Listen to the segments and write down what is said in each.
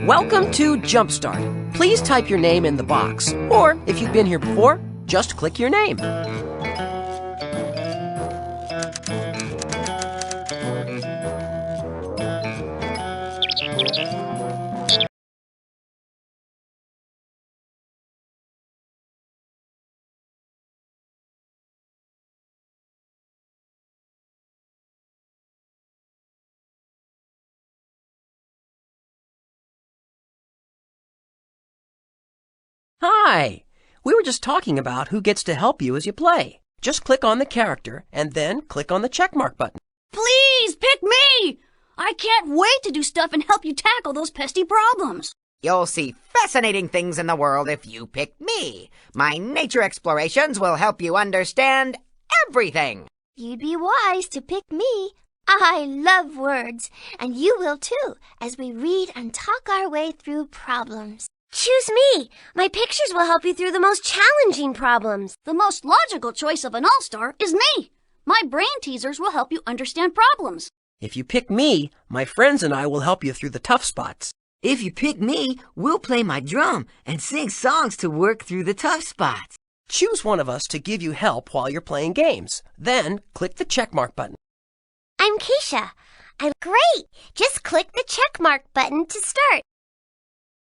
Welcome to JumpStart. Please type your name in the box, or if you've been here before, just click your name. Hi! We were just talking about who gets to help you as you play. Just click on the character and then click on the checkmark button. Please pick me! I can't wait to do stuff and help you tackle those pesky problems. You'll see fascinating things in the world if you pick me. My nature explorations will help you understand everything. You'd be wise to pick me. I love words, and you will too, as we read and talk our way through problems. Choose me. My pictures will help you through the most challenging problems. The most logical choice of an all-star is me. My brain teasers will help you understand problems. If you pick me, my friends and I will help you through the tough spots. If you pick me, we'll play my drum and sing songs to work through the tough spots. Choose one of us to give you help while you're playing games. Then click the checkmark button. I'm Keisha. I'm great. Just click the checkmark button to start.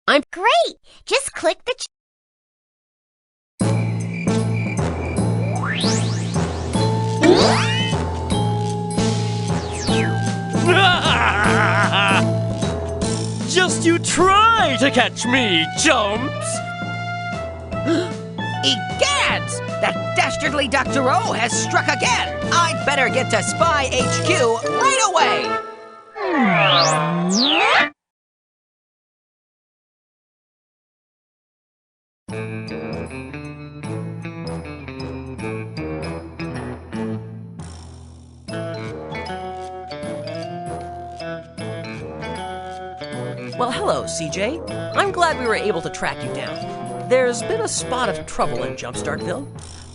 I'm great. Just click the Just you try to catch me, Jumps! Egads! That dastardly Dr. O has struck again! I'd better get to Spy HQ right away! Well, hello, CJ. I'm glad we were able to track you down. There's been a spot of trouble in JumpStartville.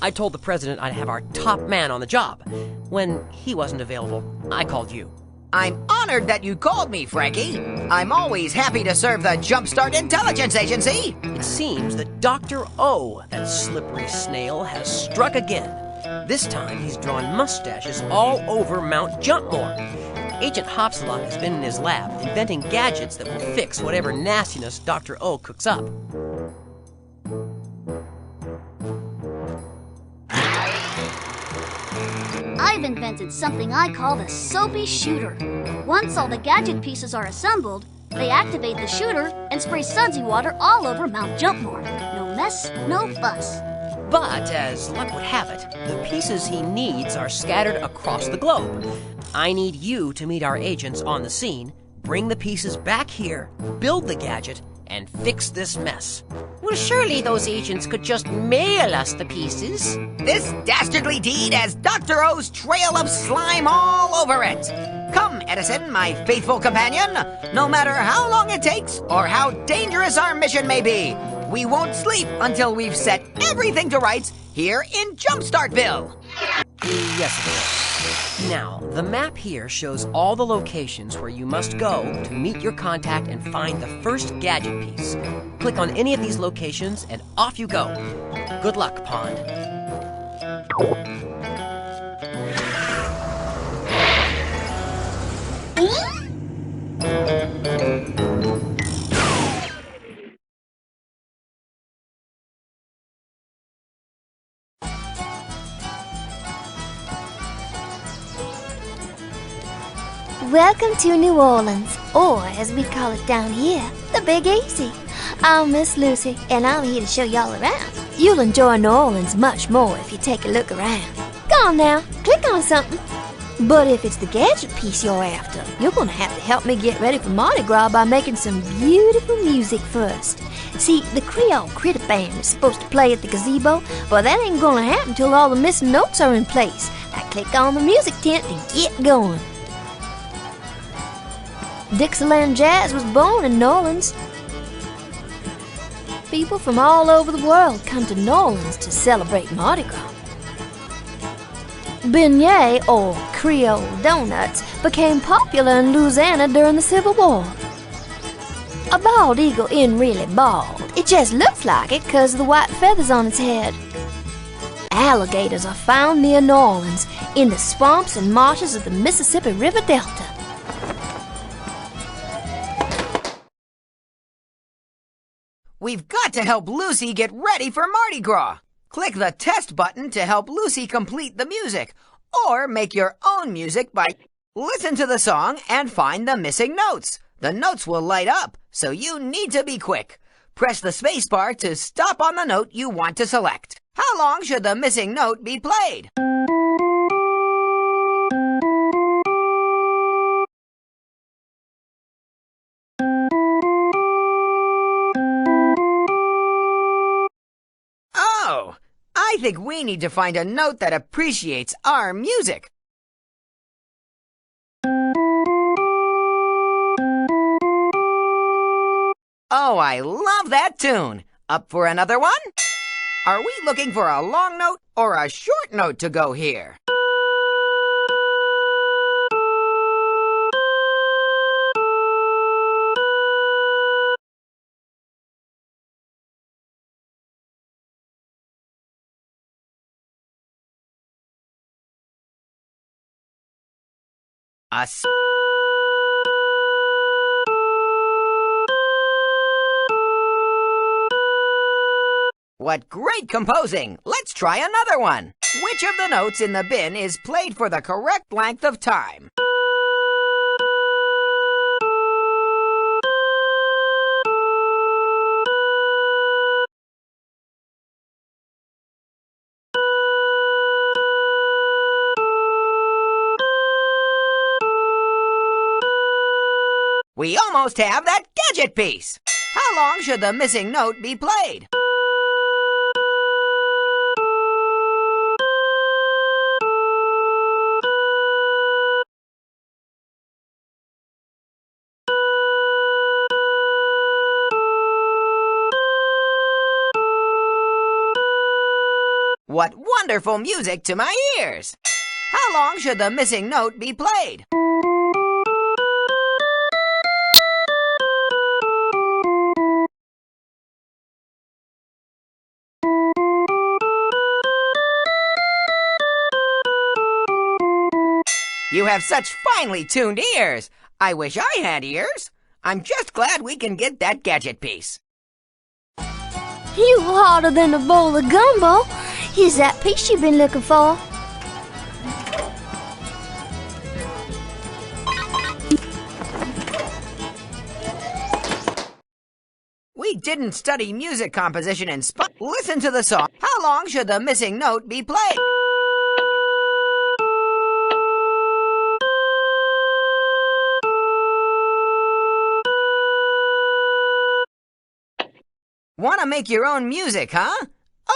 I told the president I'd have our top man on the job. When he wasn't available, I called you. I'm honored that you called me, Frankie. I'm always happy to serve the JumpStart Intelligence Agency. It seems that Dr. O, that slippery snail, has struck again. This time he's drawn mustaches all over Mount Jumpmore. Agent Hopsalot has been in his lab, inventing gadgets that will fix whatever nastiness Dr. O cooks up. I've invented something I call the soapy shooter. Once all the gadget pieces are assembled, they activate the shooter and spray sudsy water all over Mount Jumpmore. No mess, no fuss. But, as luck would have it, the pieces he needs are scattered across the globe. I need you to meet our agents on the scene, bring the pieces back here, build the gadget, and fix this mess. Well, surely those agents could just mail us the pieces. This dastardly deed has Dr. O's trail of slime all over it. Come, Edison, my faithful companion. No matter how long it takes or how dangerous our mission may be, we won't sleep until we've set everything to rights here in JumpStartville. Yes, it is. Now, the map here shows all the locations where you must go to meet your contact and find the first gadget piece. Click on any of these locations and off you go. Good luck, Pond. Welcome to New Orleans, or as we call it down here, the Big Easy. I'm Miss Lucy, and I'm here to show y'all around. You'll enjoy New Orleans much more if you take a look around. Go on now, click on something. But if it's the gadget piece you're after, you're gonna have to help me get ready for Mardi Gras by making some beautiful music first. See, the Creole Critter Band is supposed to play at the gazebo, but that ain't gonna happen till all the missing notes are in place. Now click on the music tent and get going. Dixieland Jazz was born in New Orleans. People from all over the world come to New Orleans to celebrate Mardi Gras. Beignets, or Creole donuts, became popular in Louisiana during the Civil War. A bald eagle isn't really bald. It just looks like it because of the white feathers on its head. Alligators are found near New Orleans in the swamps and marshes of the Mississippi River Delta. We've got to help Lucy get ready for Mardi Gras. Click the test button to help Lucy complete the music, or make your own music by listen to the song and find the missing notes. The notes will light up, so you need to be quick. Press the space bar to stop on the note you want to select. How long should the missing note be played? Oh, I think we need to find a note that appreciates our music. Oh, I love that tune. Up for another one? Are we looking for a long note or a short note to go here? What great composing! Let's try another one. Which of the notes in the bin is played for the correct length of time? We almost have that gadget piece. How long should the missing note be played? What wonderful music to my ears! How long should the missing note be played? You have such finely tuned ears. I wish I had ears. I'm just glad we can get that gadget piece. You harder than a bowl of gumbo. Here's that piece you've been looking for. We didn't study music composition in Listen to the song. How long should the missing note be played? Want to make your own music, huh?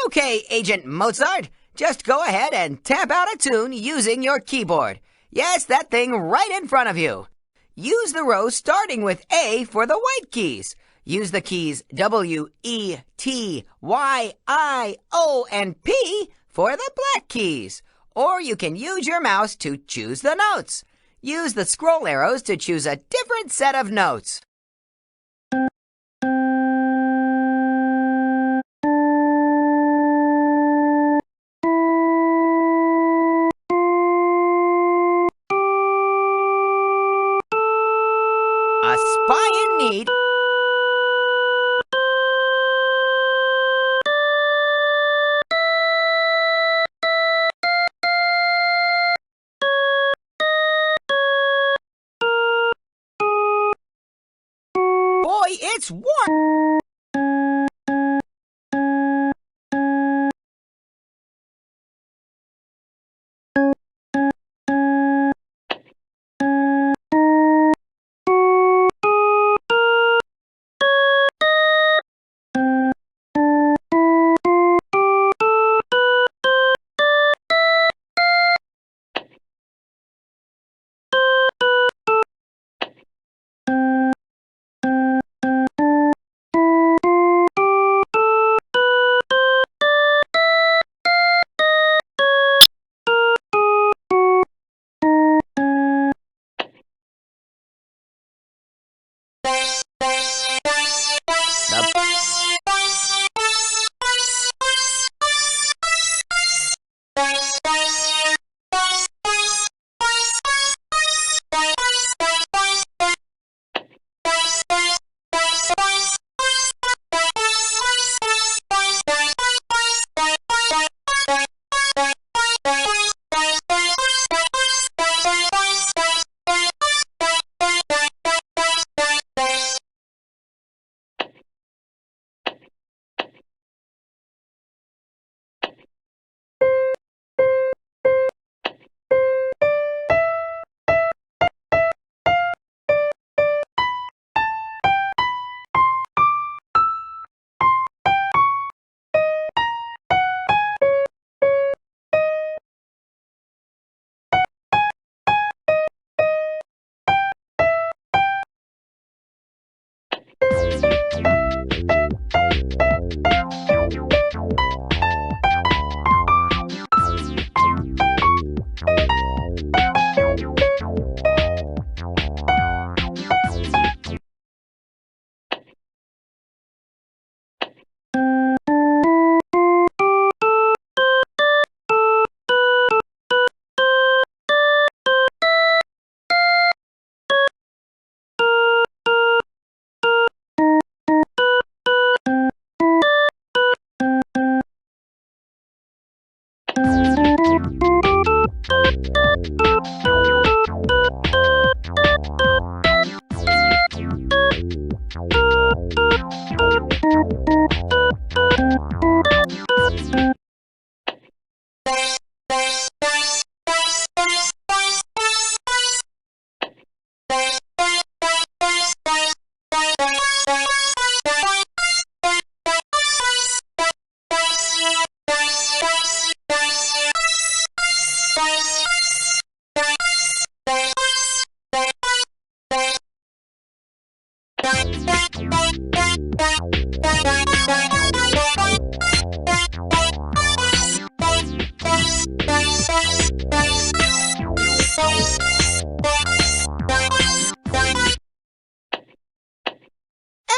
Okay, Agent Mozart, just go ahead and tap out a tune using your keyboard. Yes, that thing right in front of you. Use the row starting with A for the white keys. Use the keys W, E, T, Y, I, O, and P for the black keys. Or you can use your mouse to choose the notes. Use the scroll arrows to choose a different set of notes. A spy in need. Boy, it's warm.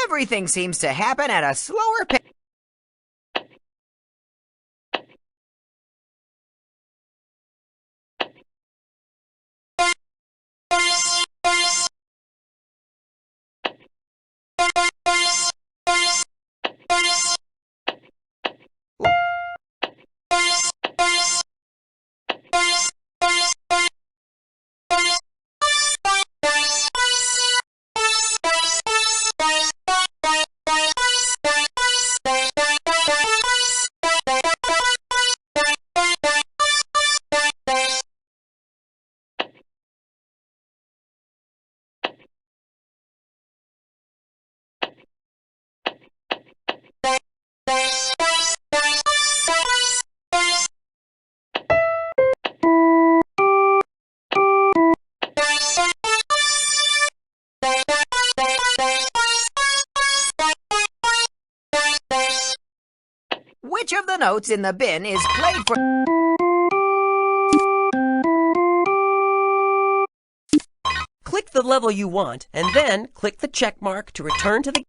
Everything seems to happen at a slower pace. Which of the notes in the bin is played for? Click the level you want, and then click the check mark to return to the...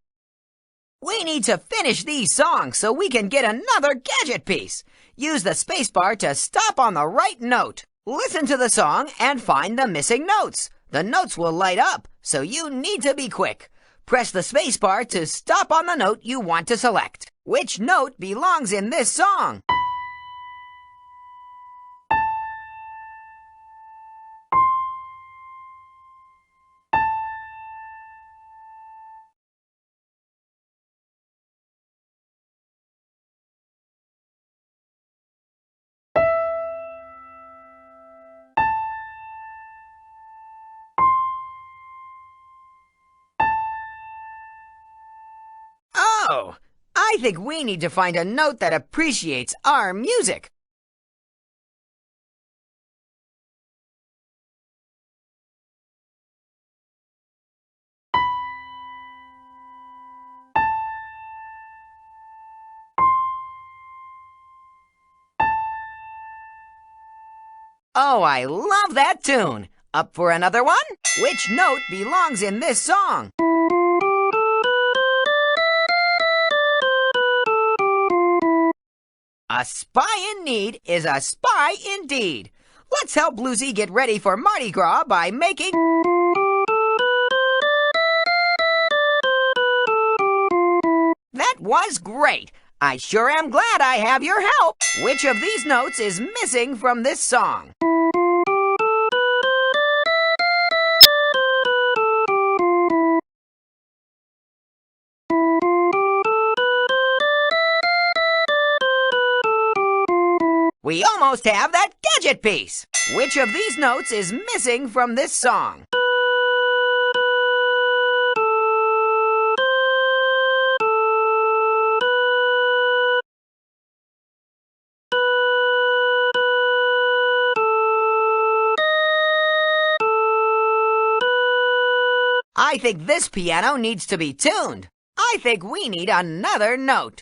We need to finish these songs so we can get another gadget piece. Use the spacebar to stop on the right note. Listen to the song and find the missing notes. The notes will light up, so you need to be quick. Press the spacebar to stop on the note you want to select. Which note belongs in this song? Oh, I think we need to find a note that appreciates our music. Oh, I love that tune. Up for another one? Which note belongs in this song? A spy in need is a spy indeed. Let's help Lucy get ready for Mardi Gras by making... That was great. I sure am glad I have your help. Which of these notes is missing from this song? We almost have that gadget piece. Which of these notes is missing from this song? I think this piano needs to be tuned. I think we need another note.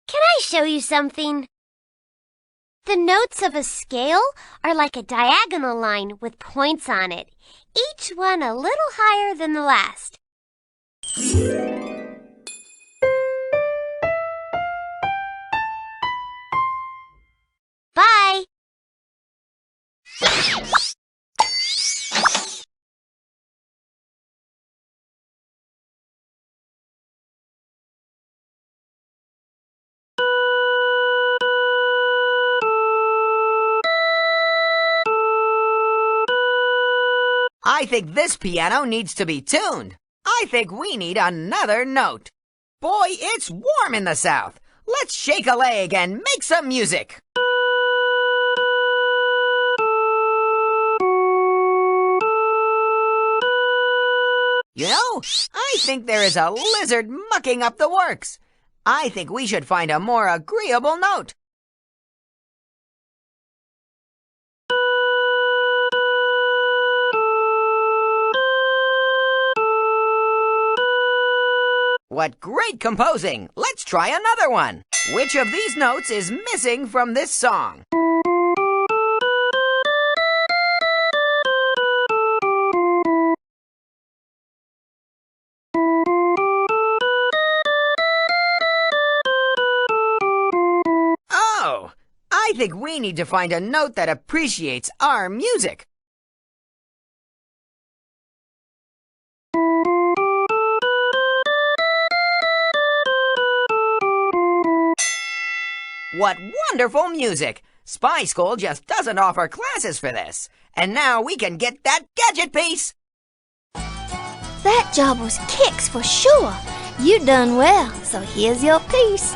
Can I show you something? The notes of a scale are like a diagonal line with points on it, each one a little higher than the last. Bye! I think this piano needs to be tuned. I think we need another note. Boy, it's warm in the South. Let's shake a leg and make some music. You know, I think there is a lizard mucking up the works. I think we should find a more agreeable note. What great composing! Let's try another one. Which of these notes is missing from this song? Oh, I think we need to find a note that appreciates our music. What wonderful music! Spy School just doesn't offer classes for this. And now we can get that gadget piece! That job was kicks for sure. You done well, so here's your piece.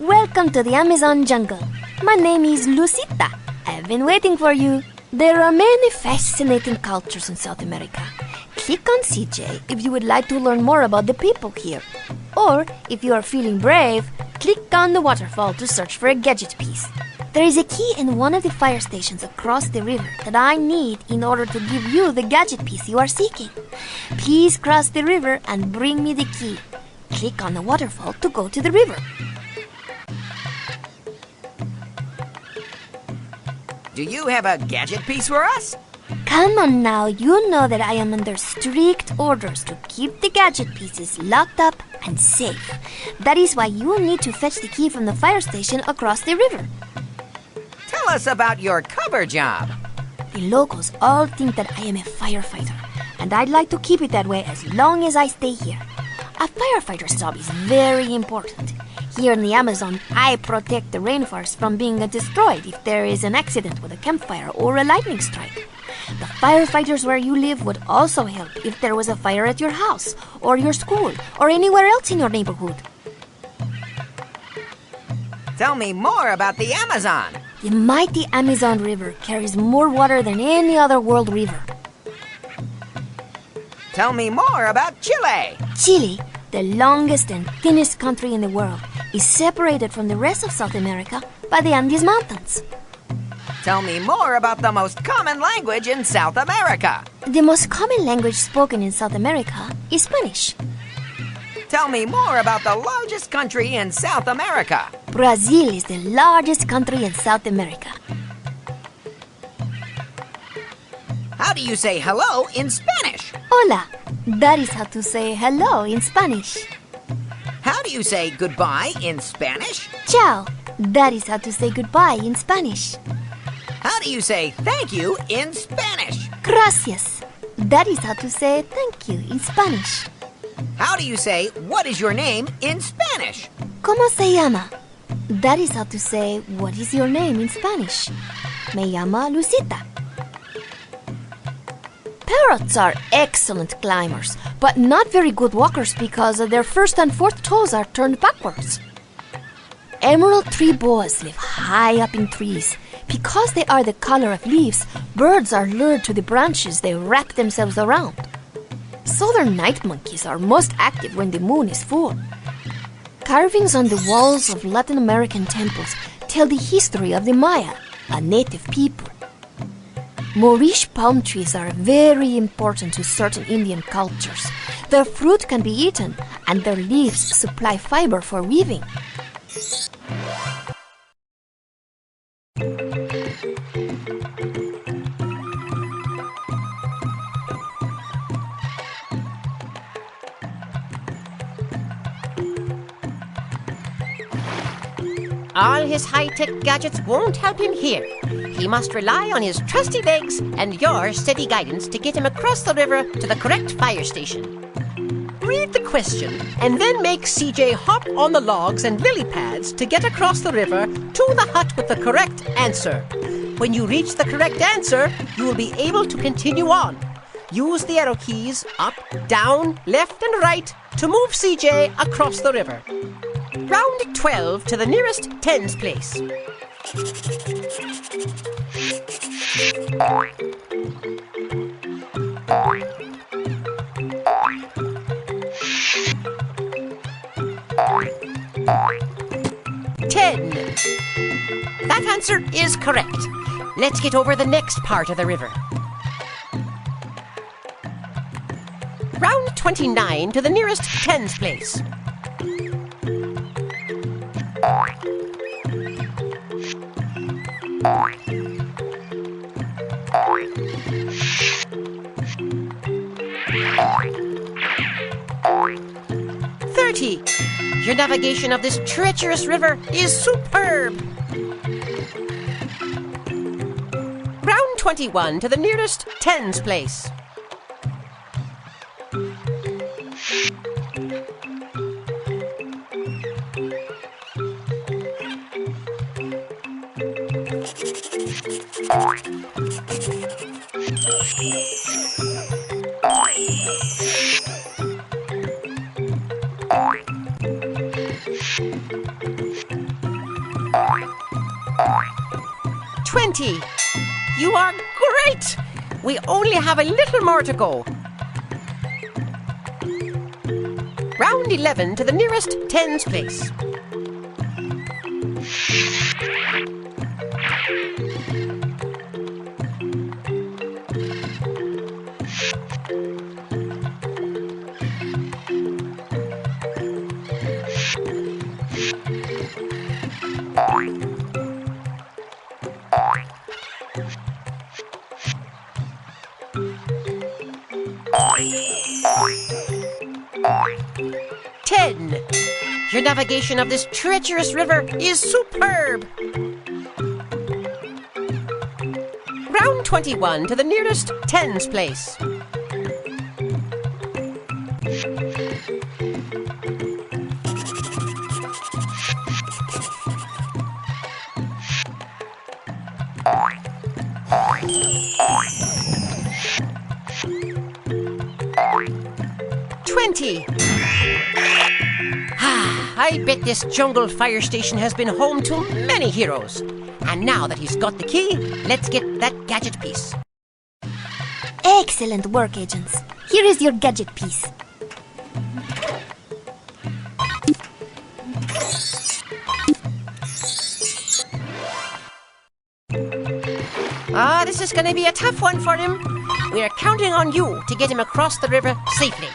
Welcome to the Amazon jungle. My name is Lucita. I've been waiting for you. There are many fascinating cultures in South America. Click on CJ if you would like to learn more about the people here. Or, if you are feeling brave, click on the waterfall to search for a gadget piece. There is a key in one of the fire stations across the river that I need in order to give you the gadget piece you are seeking. Please cross the river and bring me the key. Click on the waterfall to go to the river. Do you have a gadget piece for us? Come on now, you know that I am under strict orders to keep the gadget pieces locked up and safe. That is why you need to fetch the key from the fire station across the river. Tell us about your cover job. The locals all think that I am a firefighter, and I'd like to keep it that way as long as I stay here. A firefighter's job is very important. Here in the Amazon, I protect the rainforest from being destroyed if there is an accident with a campfire or a lightning strike. The firefighters where you live would also help if there was a fire at your house, or your school, or anywhere else in your neighborhood. Tell me more about the Amazon. The mighty Amazon River carries more water than any other world river. Tell me more about Chile. Chile, the longest and thinnest country in the world, is separated from the rest of South America by the Andes Mountains. Tell me more about the most common language in South America. The most common language spoken in South America is Spanish. Tell me more about the largest country in South America. Brazil is the largest country in South America. How do you say hello in Spanish? Hola, that is how to say hello in Spanish. How do you say goodbye in Spanish? Ciao, that is how to say goodbye in Spanish. How do you say thank you in Spanish? Gracias, that is how to say thank you in Spanish. How do you say what is your name in Spanish? ¿Cómo se llama? That is how to say what is your name in Spanish. Me llama Lucita. Parrots are excellent climbers, but not very good walkers because their first and fourth toes are turned backwards. Emerald tree boas live high up in trees. Because they are the color of leaves, birds are lured to the branches they wrap themselves around. Southern night monkeys are most active when the moon is full. Carvings on the walls of Latin American temples tell the history of the Maya, a native people. Moorish palm trees are very important to certain Indian cultures. Their fruit can be eaten, and their leaves supply fiber for weaving. All his high-tech gadgets won't help him here. He must rely on his trusty legs and your steady guidance to get him across the river to the correct fire station. Read the question and then make CJ hop on the logs and lily pads to get across the river to the hut with the correct answer. When you reach the correct answer, you will be able to continue on. Use the arrow keys up, down, left, and right to move CJ across the river. Round 12 to the nearest tens place. Ten. That answer is correct. Let's get over the next part of the river. Round 29 to the nearest tens place. Your navigation of this treacherous river is superb. Round 21 to the nearest tens place. You are great! We only have a little more to go. Round 11 to the nearest tens place. Your navigation of this treacherous river is superb. Round 21 to the nearest tens place. I bet this jungle fire station has been home to many heroes. And now that he's got the key, let's get that gadget piece. Excellent work, agents. Here is your gadget piece. This is gonna be a tough one for him. We're counting on you to get him across the river safely.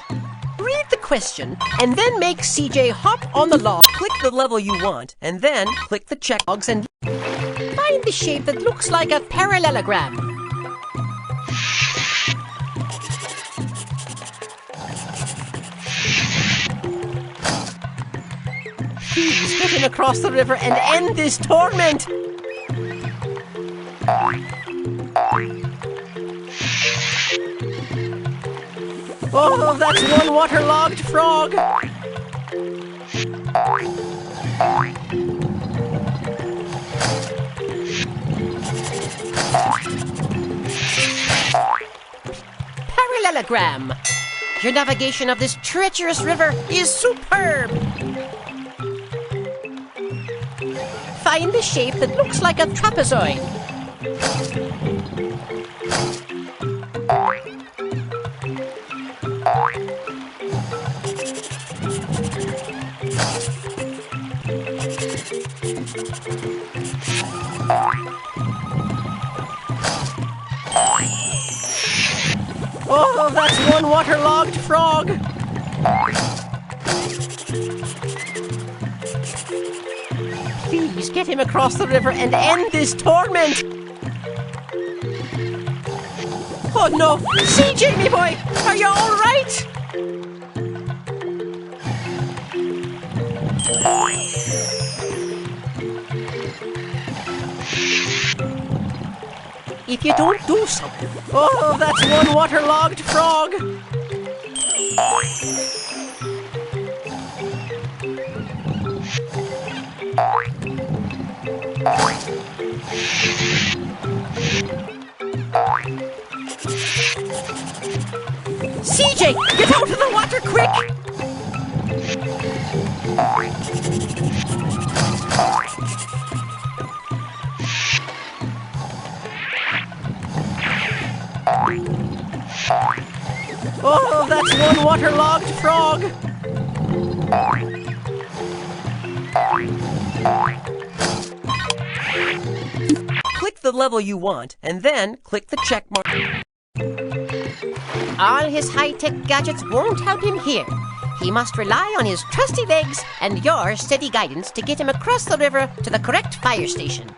Read the question, and then make CJ hop on the log. Click the level you want, and then click the check logs and Find the shape that looks like a parallelogram. Please get him across the river and end this torment. Oh, that's one waterlogged frog. Parallelogram. Your navigation of this treacherous river is superb. Find the shape that looks like a trapezoid. Oh, that's one waterlogged frog. Please get him across the river and end this torment. Oh no, CJ, me boy, are you all right? If you don't do something. Oh, that's one waterlogged frog. CJ, get out of the water quick! Oh, that's one waterlogged frog. click the level you want, and then click the check mark. All his high-tech gadgets won't help him here. He must rely on his trusty legs and your steady guidance to get him across the river to the correct fire station.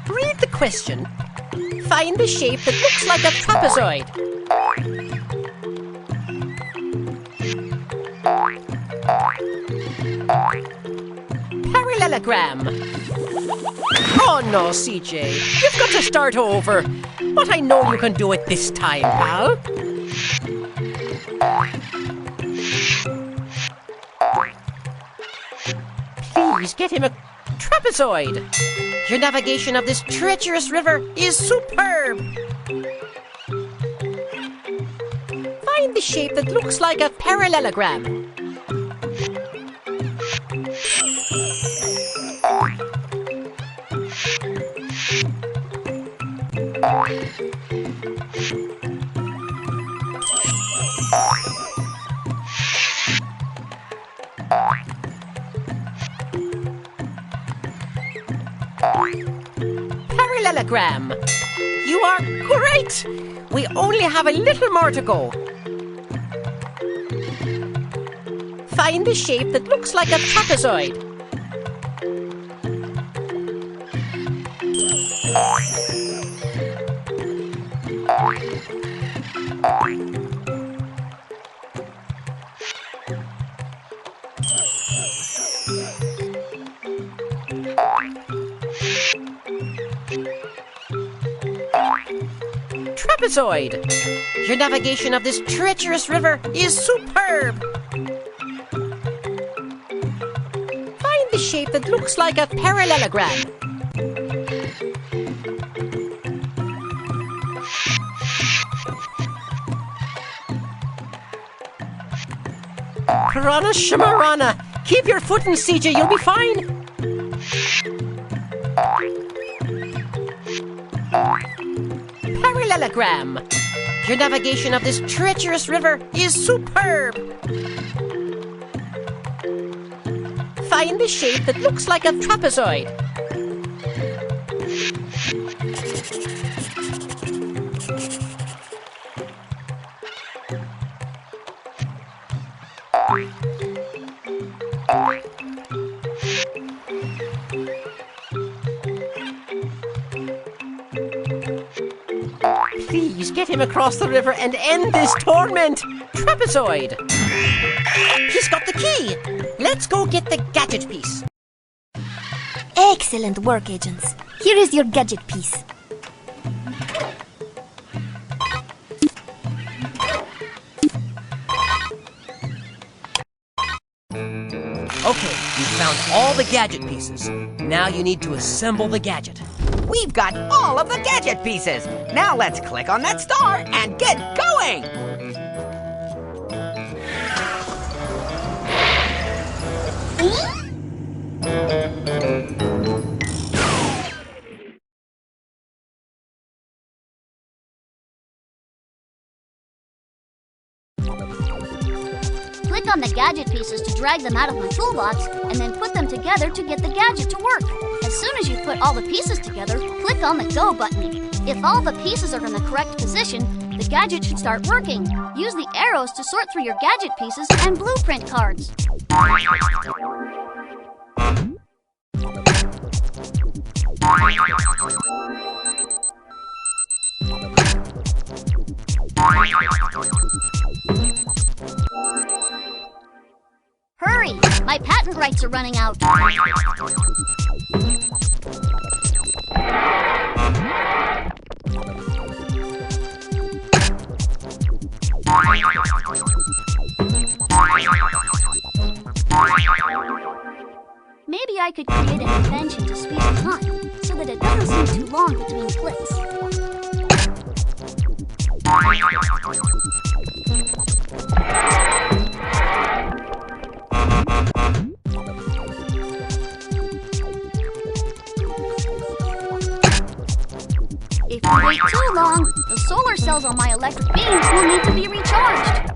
Read the question. Find the shape that looks like a trapezoid. Parallelogram. Oh no, CJ. You've got to start over. But I know you can do it this time, pal. Please get him a trapezoid. Your navigation of this treacherous river is superb. Find the shape that looks like a parallelogram. Parallelogram. You are great! We only have a little more to go. Find the shape that looks like a trapezoid. Trapezoid. Your navigation of this treacherous river is superb. Find the shape that looks like a parallelogram. Piranha Shamarana, Keep your footing, CJ, you'll be fine. Parallelogram. Your navigation of this treacherous river is superb. Find the shape that looks like a trapezoid. Please get him across the river and end this torment! Trapezoid! He's got the key! Let's go get the gadget piece. Excellent work, agents. Here is your gadget piece. Okay, you've found all the gadget pieces. Now you need to assemble the gadget. We've got all of the gadget pieces. Now let's click on that star and get going. Click on the gadget pieces to drag them out of my toolbox, and then put them together to get the gadget to work. As soon as you've put all the pieces together, click on the Go button. If all the pieces are in the correct position, the gadget should start working. Use the arrows to sort through your gadget pieces and blueprint cards. Hurry! My patent rights are running out. Maybe I could create an invention to speed up time, so that it doesn't seem too long between clicks. If you wait too long, the solar cells on my electric beams will need to be recharged.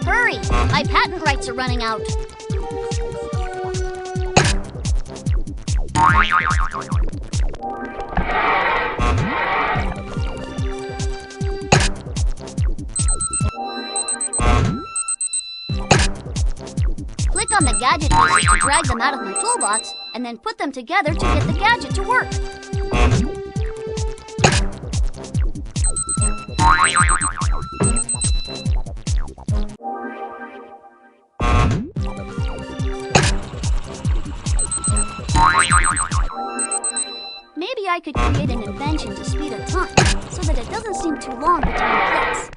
Hurry! My patent rights are running out. Click on the gadget pieces to drag them out of my toolbox, and then put them together to get the gadget to work. Maybe I could create an invention to speed up time, so that it doesn't seem too long between clicks.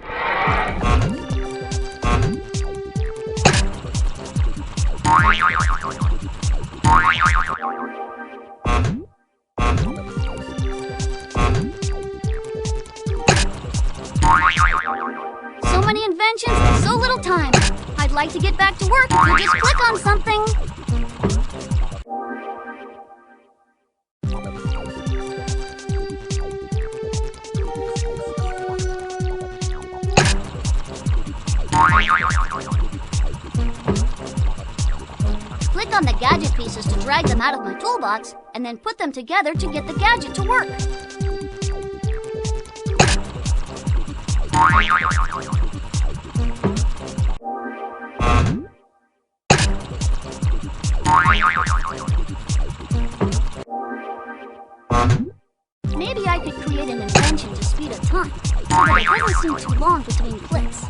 So many inventions and so little time. I'd like to get back to work if you just click on something. Click on the gadget pieces to drag them out of my toolbox, and then put them together to get the gadget to work. Maybe I could create an invention to speed up time, so that it doesn't seem too long between clicks.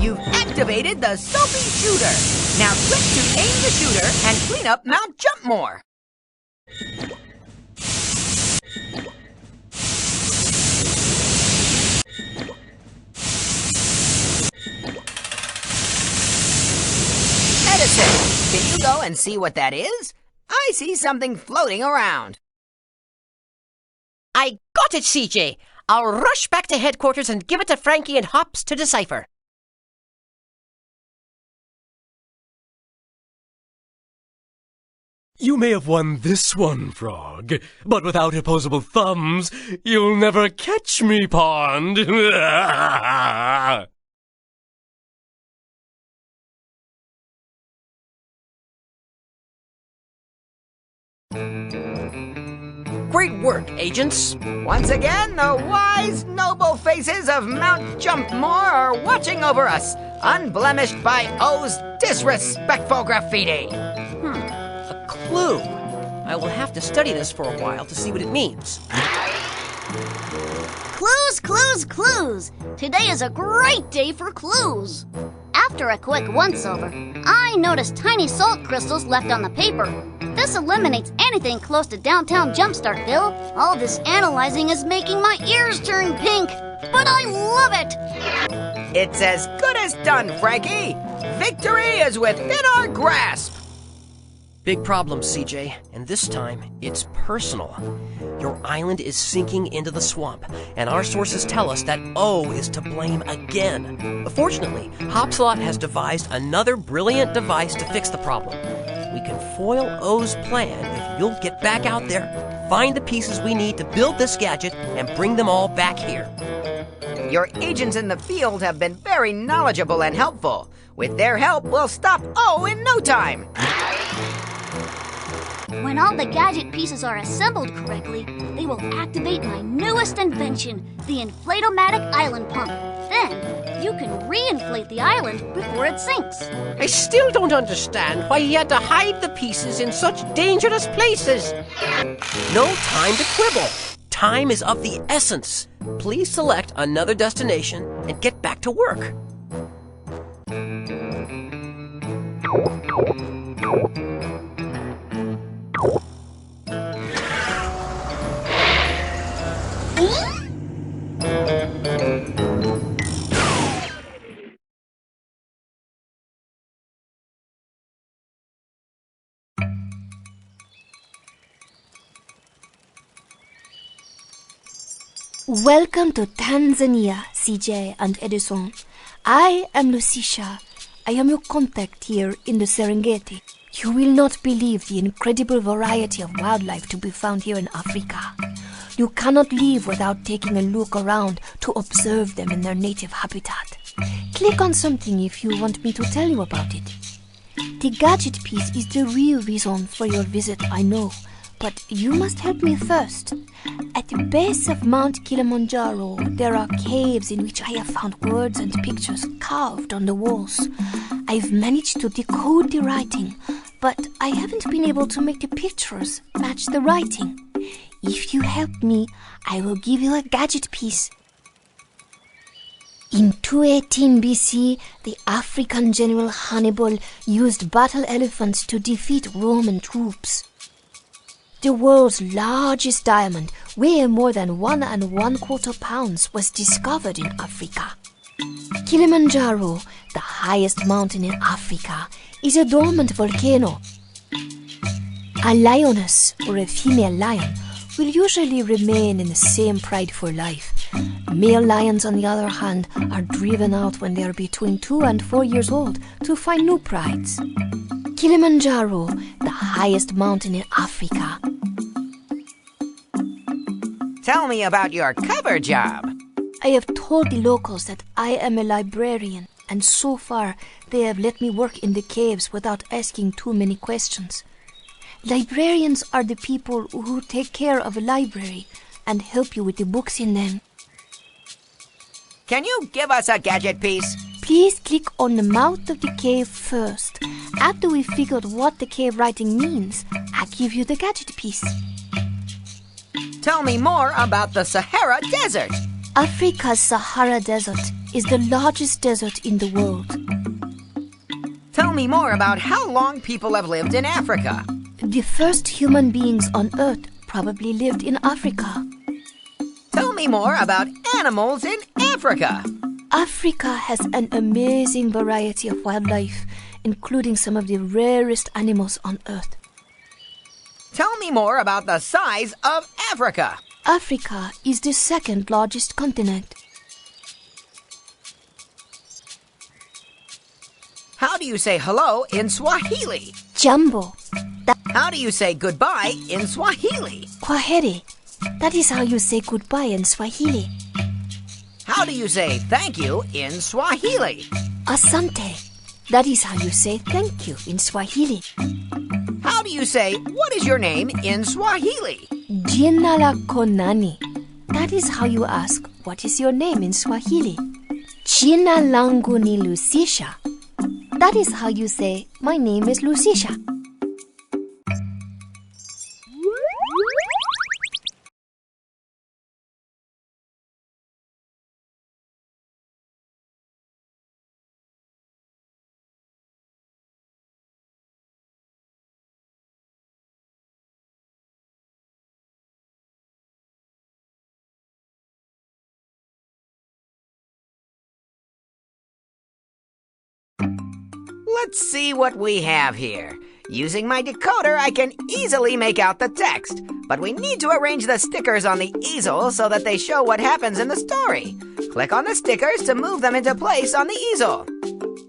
You've activated the Soapy Shooter. Now click to aim the shooter and clean up Mount Jumpmore. Can you go and see what that is? I see something floating around. I got it, CJ. I'll rush back to headquarters and give it to Frankie and Hops to decipher. You may have won this one, Frog, but without opposable thumbs, you'll never catch me, Pond. Great work, agents. Once again, the wise, noble faces of Mount Jumpmore are watching over us, unblemished by O's disrespectful graffiti. A clue. I will have to study this for a while to see what it means. Clues, clues, clues! Today is a great day for clues. After a quick once-over, I noticed tiny salt crystals left on the paper. This eliminates anything close to downtown JumpStartville. All this analyzing is making my ears turn pink, but I love it! It's as good as done, Frankie. Victory is within our grasp. Big problem, CJ, and this time it's personal. Your island is sinking into the swamp, and our sources tell us that O is to blame again. Fortunately, Hopsalot has devised another brilliant device to fix the problem. We can foil O's plan if you'll get back out there, find the pieces we need to build this gadget, and bring them all back here. Your agents in the field have been very knowledgeable and helpful. With their help, we'll stop O in no time. When all the gadget pieces are assembled correctly, they will activate my newest invention, the inflatomatic island pump. Then, you can reinflate the island before it sinks. I still don't understand why he had to hide the pieces in such dangerous places. No time to quibble. Time is of the essence. Please select another destination and get back to work. Welcome to Tanzania, CJ and Edison. I am Lucia. I am your contact here in the Serengeti. You will not believe the incredible variety of wildlife to be found here in Africa. You cannot leave without taking a look around to observe them in their native habitat. Click on something if you want me to tell you about it. The gadget piece is the real reason for your visit, I know, but you must help me first. At the base of Mount Kilimanjaro, there are caves in which I have found words and pictures carved on the walls. I've managed to decode the writing, but I haven't been able to make the pictures match the writing. If you help me, I will give you a gadget piece. In 218 BC, the African general Hannibal used battle elephants to defeat Roman troops. The world's largest diamond, weighing more than 1 1/4 pounds, was discovered in Africa. Kilimanjaro, the highest mountain in Africa, is a dormant volcano. A lioness, or a female lion, will usually remain in the same pride for life. Male lions, on the other hand, are driven out when they are between 2 and 4 years old to find new prides. Kilimanjaro, the highest mountain in Africa. Tell me about your cover job. I have told the locals that I am a librarian, and so far they have let me work in the caves without asking too many questions. Librarians are the people who take care of a library and help you with the books in them. Can you give us a gadget piece? Please click on the mouth of the cave first. After we've figured what the cave writing means, I'll give you the gadget piece. Tell me more about the Sahara Desert. Africa's Sahara Desert is the largest desert in the world. Tell me more about how long people have lived in Africa. The first human beings on Earth probably lived in Africa. Tell me more about animals in Africa. Africa has an amazing variety of wildlife, including some of the rarest animals on Earth. Tell me more about the size of Africa. Africa is the second largest continent. How do you say hello in Swahili? Jambo. How do you say goodbye in Swahili? Kwaheri. That is how you say goodbye in Swahili. How do you say thank you in Swahili? Asante. That is how you say thank you in Swahili. How do you say what is your name in Swahili? Jina lako nani? That is how you ask what is your name in Swahili. Jina langu ni Lucisha. That is how you say my name is Lucisha. Let's see what we have here. Using my decoder, I can easily make out the text, but we need to arrange the stickers on the easel so that they show what happens in the story. Click on the stickers to move them into place on the easel.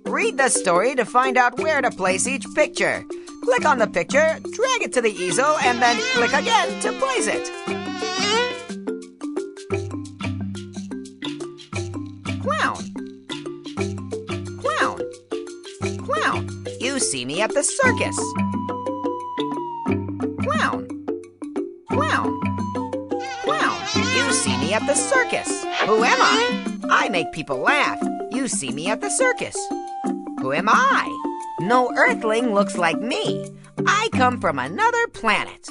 Read the story to find out where to place each picture. Click on the picture, drag it to the easel, and then click again to place it. Clown. Clown. Clown. You see me at the circus. Clown. Clown. Clown. You see me at the circus. Who am I? I make people laugh. You see me at the circus. Who am I? No earthling looks like me. I come from another planet.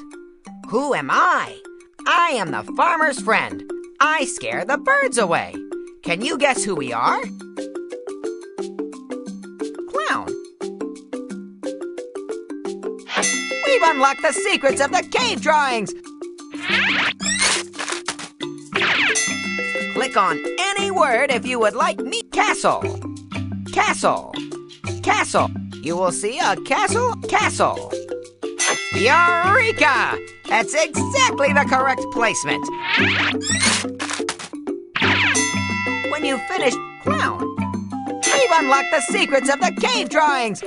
Who am I? I am the farmer's friend. I scare the birds away. Can you guess who we are? Clown. We've unlocked the secrets of the cave drawings. Click on any word if you would like me. Castle. Castle. Castle. You will see a castle. Castle. Eureka! That's exactly the correct placement. When you finish, clown. We've unlocked the secrets of the cave drawings.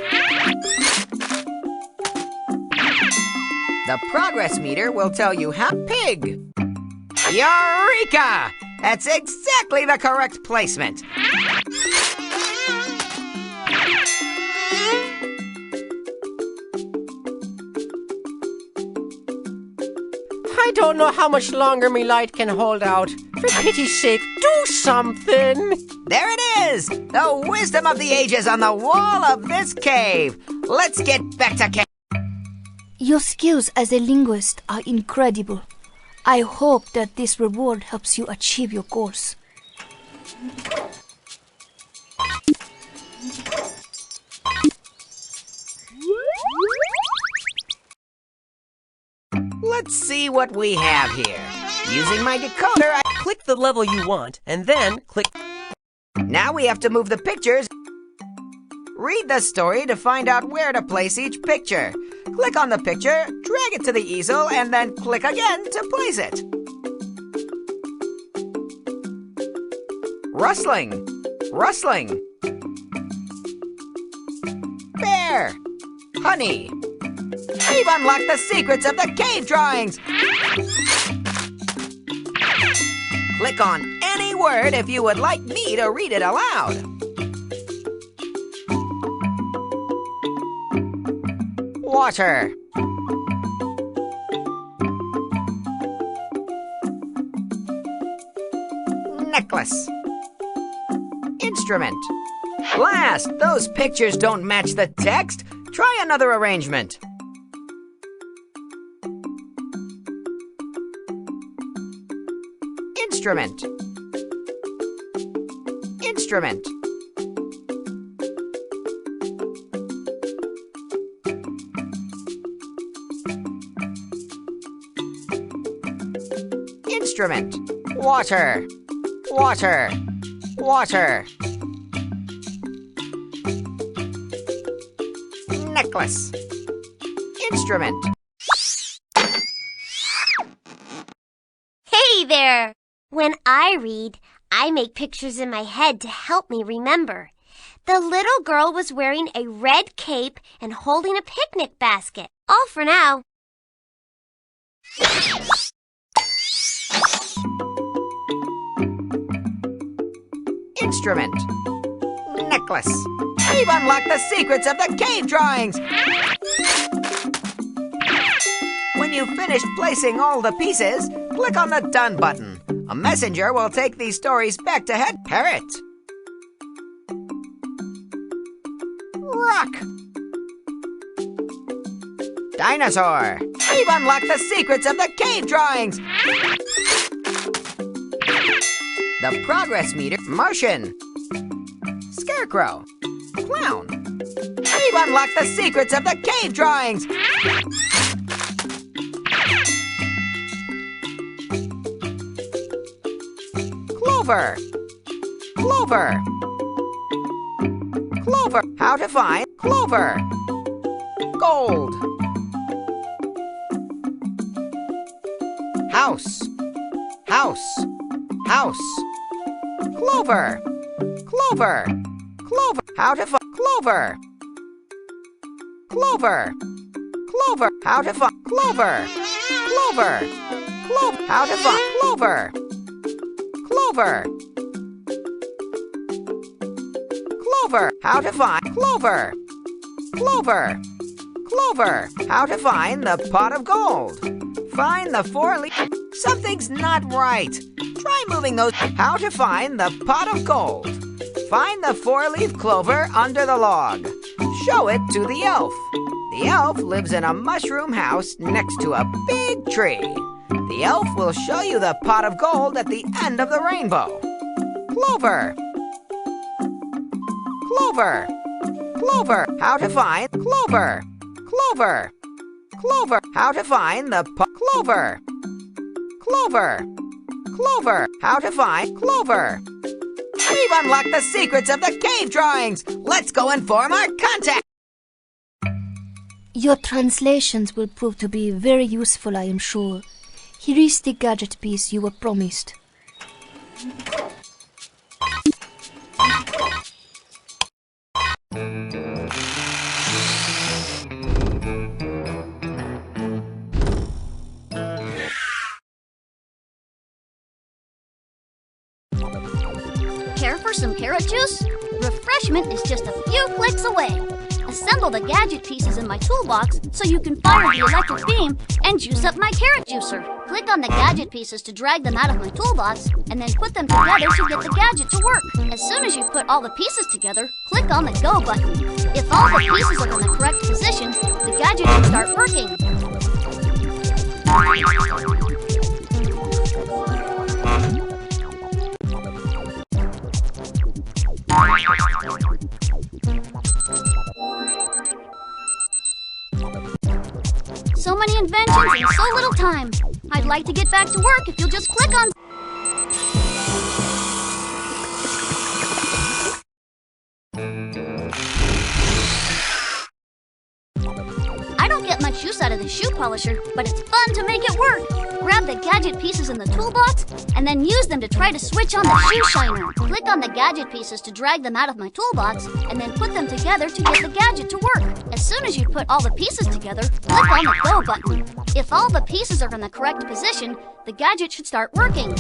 The progress meter will tell you how pig. Eureka! That's exactly the correct placement. I don't know how much longer me light can hold out. For pity's sake, do something! There it is! The wisdom of the ages on the wall of this cave. Let's get back to cave. Your skills as a linguist are incredible. I hope that this reward helps you achieve your goals. Let's see what we have here. Using my decoder, I Click the level you want, and then click... Now we have to move the pictures. Read the story to find out where to place each picture. Click on the picture, drag it to the easel, and then click again to place it. Rustling. Rustling. Bear. Honey. We've unlocked the secrets of the cave drawings. Click on any word if you would like me to read it aloud. Water. Necklace. Instrument. Blast! Those pictures don't match the text. Try another arrangement. Instrument. Instrument. Instrument. Water. Water. Water. necklace, instrument. Hey there! When I read, I make pictures in my head to help me remember. The little girl was wearing a red cape and holding a picnic basket. All for now. Instrument, necklace. We've unlocked the secrets of the cave drawings. When you've finished placing all the pieces, click on the Done button. A messenger will take these stories back to Head Parrot. Rock. Dinosaur. We've unlocked the secrets of the cave drawings. The progress meter. Martian. Scarecrow. Clown. We've unlocked the secrets of the cave drawings. Clover. Clover. Clover. How to find clover. Gold. House. House. House. Clover. Clover. Clover. How to find clover. Clover. Clover. How to find clover. Clover. Clover. How to find clover. Clover. Clover. How to find clover. Clover. Clover. How to find the pot of gold. Find the 4-leaf. Something's not right. Try moving those. How to find the pot of gold. Find the 4-leaf clover under the log. Show it to the elf. The elf lives in a mushroom house next to a big tree. The elf will show you the pot of gold at the end of the rainbow. Clover. Clover. Clover. How to find clover. Clover. Clover. How to find the pot. Clover. Clover. Clover. How to find clover. We've unlocked the secrets of the cave drawings. Let's go inform our contact. Your translations will prove to be very useful, I am sure. Here is the gadget piece you were promised. Care for some carrot juice? Refreshment is just a few clicks away. Assemble the gadget pieces in my toolbox so you can fire the electric beam and juice up my carrot juicer. Click on the gadget pieces to drag them out of my toolbox and then put them together to get the gadget to work. As soon as you put all the pieces together, click on the Go button. If all the pieces are in the correct position, the gadget should start working. So many inventions in so little time. I'd like to get back to work if you'll just click on... I don't get much use out of this shoe polisher, but it's fun to make it work. Grab the gadget pieces in the toolbox and then use them to try to switch on the shoe shiner. Click on the gadget pieces to drag them out of my toolbox and then put them together to get the gadget to work. As soon as you put all the pieces together, click on the Go button. If all the pieces are in the correct position, the gadget should start working.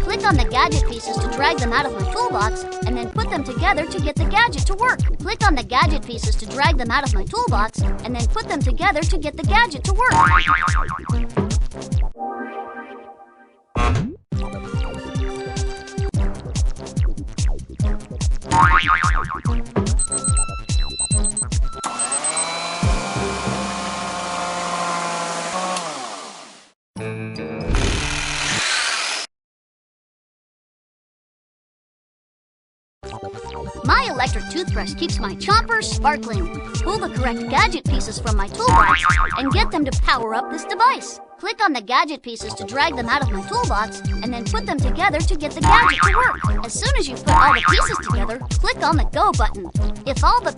Click on the gadget pieces to drag them out of my toolbox and then put them together to get the gadget to work. Click on the gadget pieces to drag them out of my toolbox and then put them together to get the gadget to work. My electric toothbrush keeps my chomper sparkling. Pull the correct gadget pieces from my toolbox and get them to power up this device. Click on the gadget pieces to drag them out of my toolbox and then put them together to get the gadget to work. As soon as you put all the pieces together, click on the Go button. If all the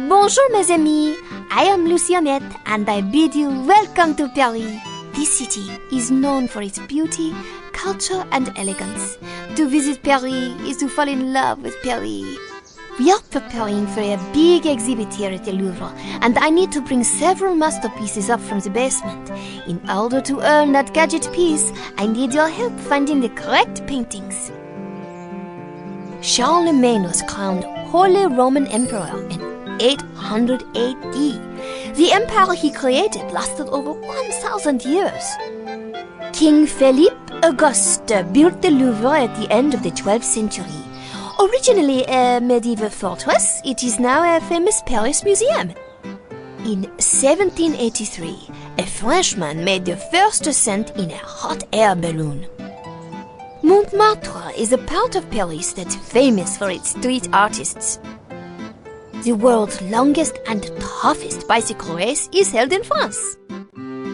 Bonjour, mes amis. I am Lucianette, and I bid you welcome to Paris. This city is known for its beauty, culture, and elegance. To visit Paris is to fall in love with Paris. We are preparing for a big exhibit here at the Louvre, and I need to bring several masterpieces up from the basement. In order to earn that gadget piece, I need your help finding the correct paintings. Charlemagne was crowned Holy Roman Emperor in 800 AD. The empire he created lasted over 1,000 years. King Philippe Auguste built the Louvre at the end of the 12th century. Originally a medieval fortress, it is now a famous Paris museum. In 1783, a Frenchman made the first ascent in a hot air balloon. Montmartre is a part of Paris that's famous for its street artists. The world's longest and toughest bicycle race is held in France.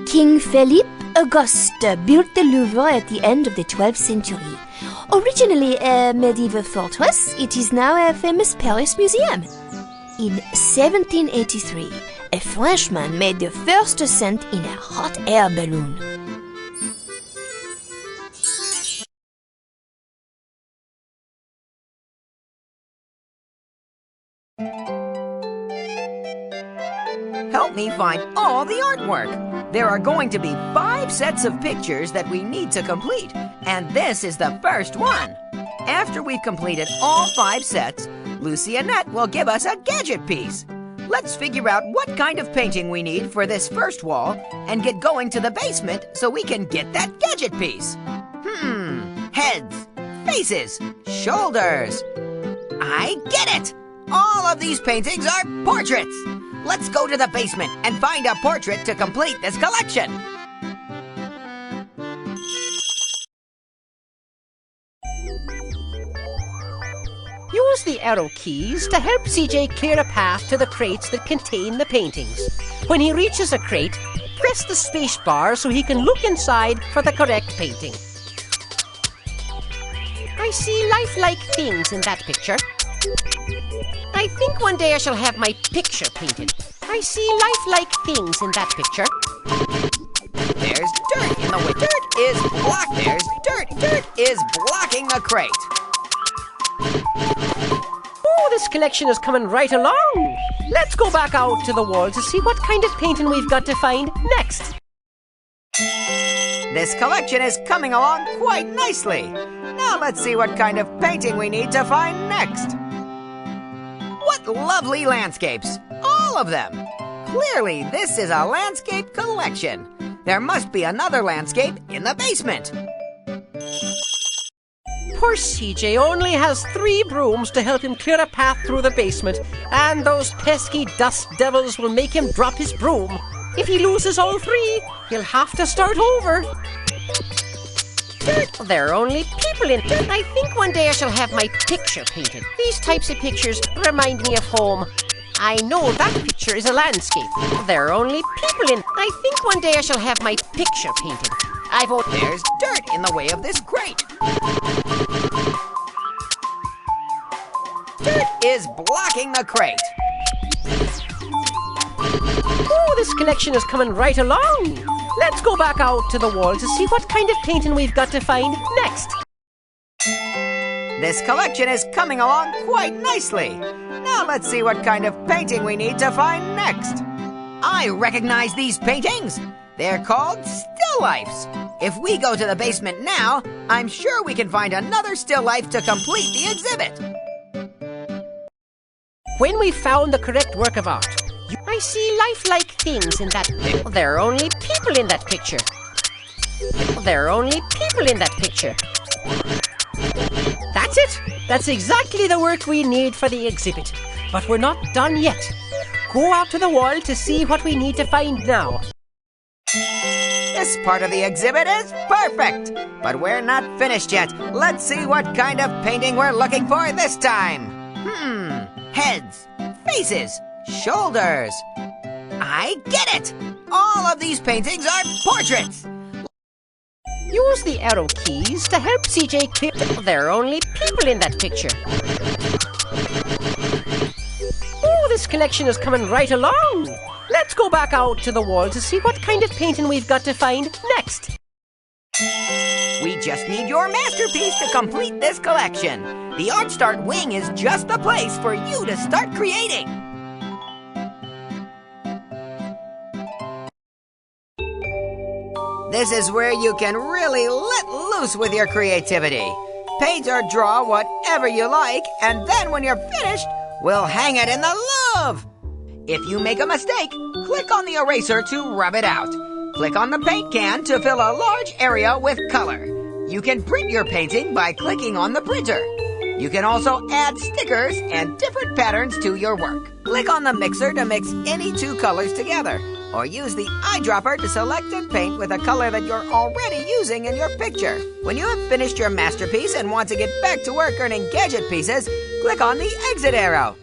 King Philippe Auguste built the Louvre at the end of the 12th century. Originally a medieval fortress, it is now a famous Paris museum. In 1783, a Frenchman made the first ascent in a hot air balloon. Help me find all the artwork. There are going to be 5 sets of pictures that we need to complete, and this is the first one. After we've completed all 5 sets, Lucy Annette will give us a gadget piece. Let's figure out what kind of painting we need for this first wall and get going to the basement so we can get that gadget piece. Heads, faces, shoulders. I get it! All of these paintings are portraits. Let's go to the basement and find a portrait to complete this collection. Use the arrow keys to help CJ clear a path to the crates that contain the paintings. When he reaches a crate, press the space bar so he can look inside for the correct painting. I see lifelike things in that picture. I think one day I shall have my picture painted. I see lifelike things in that picture. There's dirt in the way. Dirt is blocked. There's dirt. Dirt is blocking the crate. Oh, this collection is coming right along. Let's go back out to the wall to see what kind of painting we've got to find next. This collection is coming along quite nicely. Now let's see what kind of painting we need to find next. What lovely landscapes! All of them! Clearly, this is a landscape collection. There must be another landscape in the basement. Poor CJ only has 3 brooms to help him clear a path through the basement, and those pesky dust devils will make him drop his broom. If he loses all 3, he'll have to start over. There are only people in it. I think one day I shall have my picture painted. These types of pictures remind me of home. I know that picture is a landscape. There are only people in it. I think one day I shall have my picture painted. There's dirt in the way of this crate. Dirt is blocking the crate. Oh, this collection is coming right along. Let's go back out to the wall to see what kind of painting we've got to find next. This collection is coming along quite nicely. Now let's see what kind of painting we need to find next. I recognize these paintings. They're called still lifes. If we go to the basement now, I'm sure we can find another still life to complete the exhibit. When we found the correct work of art, I see lifelike things in that. There are only people in that picture. There are only people in that picture. That's it. That's exactly the work we need for the exhibit. But we're not done yet. Go out to the wall to see what we need to find now. This part of the exhibit is perfect, but we're not finished yet. Let's see what kind of painting we're looking for this time. Heads, faces, shoulders. I get it! All of these paintings are portraits. Use the arrow keys to help CJ clear. There are only people in that picture. Oh, this collection is coming right along. Let's go back out to the wall to see what kind of painting we've got to find next. We just need your masterpiece to complete this collection. The ArtStart wing is just the place for you to start creating. This is where you can really let loose with your creativity. Paint or draw whatever you like, and then when you're finished, we'll hang it in the Louvre. If you make a mistake, click on the eraser to rub it out. Click on the paint can to fill a large area with color. You can print your painting by clicking on the printer. You can also add stickers and different patterns to your work. Click on the mixer to mix any two colors together, or use the eyedropper to select and paint with a color that you're already using in your picture. When you have finished your masterpiece and want to get back to work earning gadget pieces, click on the exit arrow.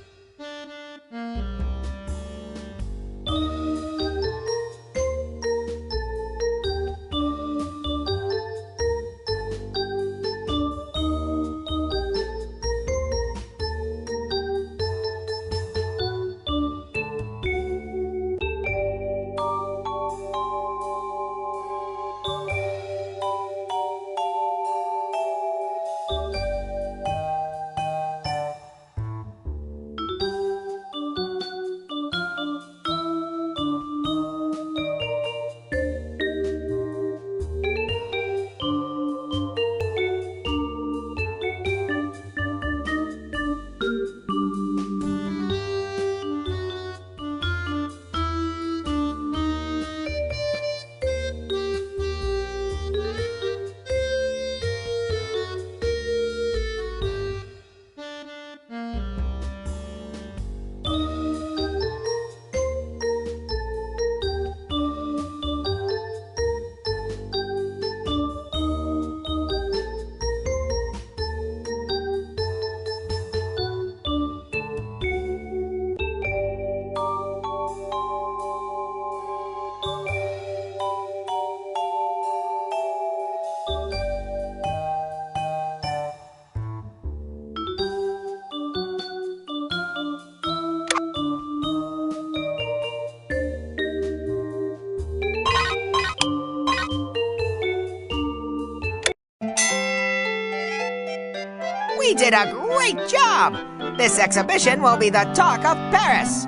We did a great job! This exhibition will be the talk of Paris.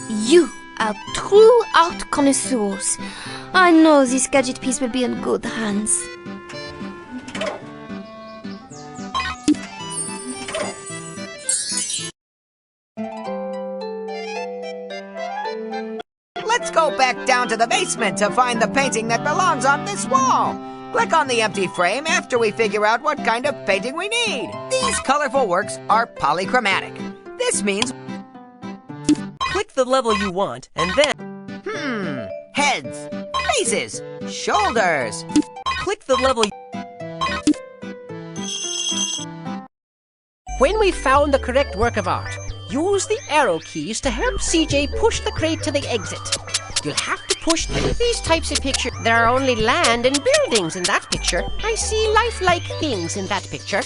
You are true art connoisseurs. I know this gadget piece will be in good hands. Let's go back down to the basement to find the painting that belongs on this wall. Click on the empty frame after we figure out what kind of painting we need. These colorful works are polychromatic. This means Click the level you want, and then heads, faces, shoulders. click the level. When we found the correct work of art, use the arrow keys to help CJ push the crate to the exit. You'll have to push these types of pictures. There are only land and buildings in that picture. I see lifelike things in that picture.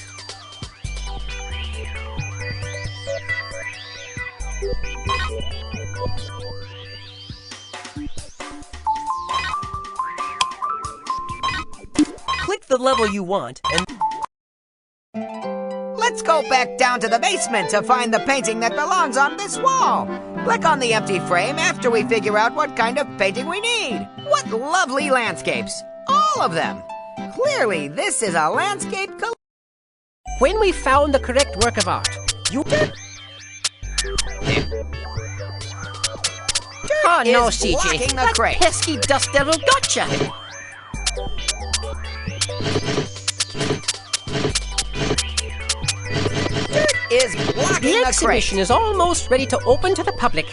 Click the level you want, and Let's go go back down to the basement to find the painting that belongs on this wall. Click on the empty frame after we figure out what kind of painting we need. What lovely landscapes! All of them! Clearly, this is a landscape collection. When we found the correct work of art, you... Oh no, is CJ, blocking the that crate. pesky dust devil gotcha! Is blocking The the crate. exhibition is almost ready to open to the public.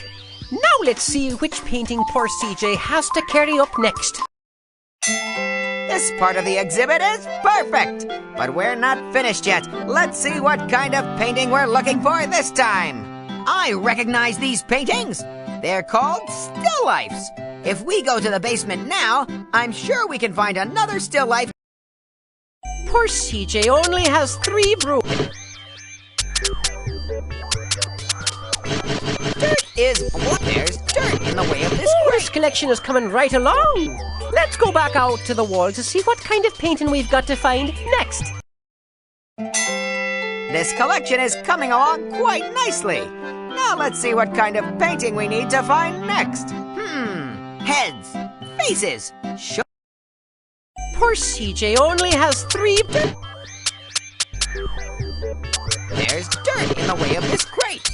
Now let's see which painting poor CJ has to carry up next. This part of the exhibit is perfect, but we're not finished yet. Let's see what kind of painting we're looking for this time. I recognize these paintings. They're called still lifes. If we go to the basement now, I'm sure we can find another still life. Poor CJ only has 3 broken. There's dirt in the way of this This collection is coming right along. Let's go back out to the wall to see what kind of painting we've got to find next. This collection is coming along quite nicely. Now let's see what kind of painting we need to find next. Heads, faces, Poor CJ only has 3... There's dirt in the way of this crate.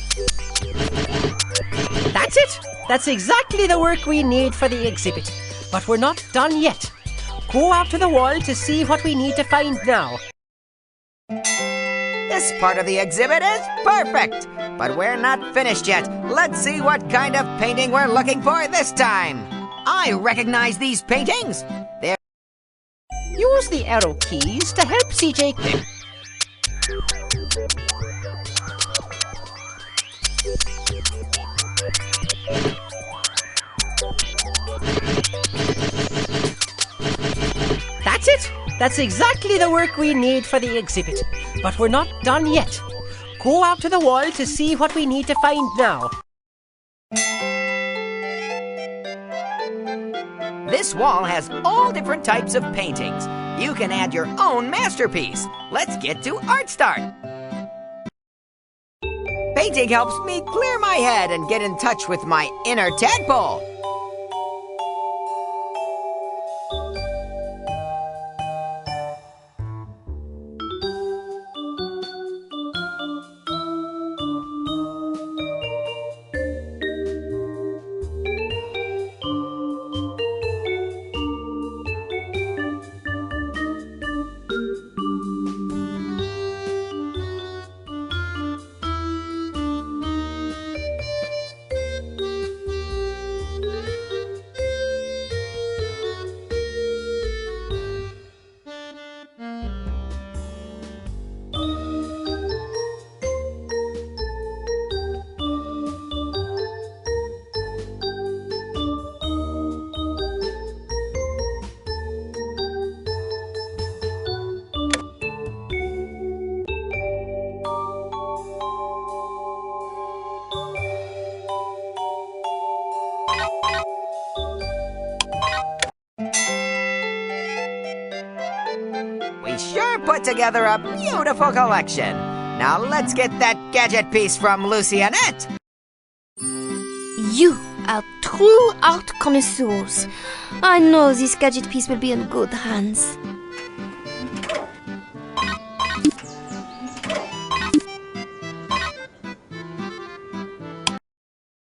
That's it! That's exactly the work we need for the exhibit. But we're not done yet. Go out to the wall to see what we need to find now. This part of the exhibit is perfect, but we're not finished yet. Let's see what kind of painting we're looking for this time. I recognize these paintings. They're... Use the arrow keys to help CJ... That's it! That's exactly the work we need for the exhibit. But we're not done yet. Go out to the wall to see what we need to find now. This wall has all different types of paintings. You can add your own masterpiece. Let's get to Art Start. Painting helps me clear my head and get in touch with my inner tadpole. We sure put together a beautiful collection. Now let's get that gadget piece from Lucy Annette. You are true art connoisseurs. I know this gadget piece will be in good hands.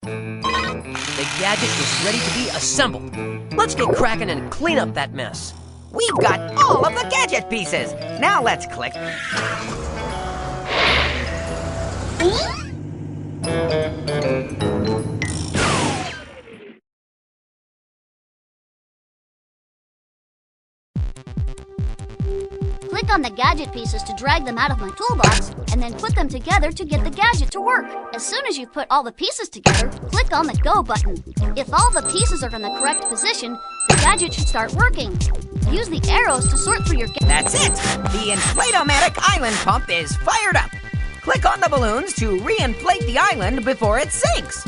The gadget is ready to be assembled. Let's get cracking and clean up that mess. We've got all of the gadget pieces. Now let's click. Click on the gadget pieces to drag them out of my toolbox, and then put them together to get the gadget to work. As soon as you've put all the pieces together, click on the Go button. If all the pieces are in the correct position, the gadget should start working. Use the arrows to sort through your That's it! The inflate-o-matic island pump is fired up. Click on the balloons to re-inflate the island before it sinks.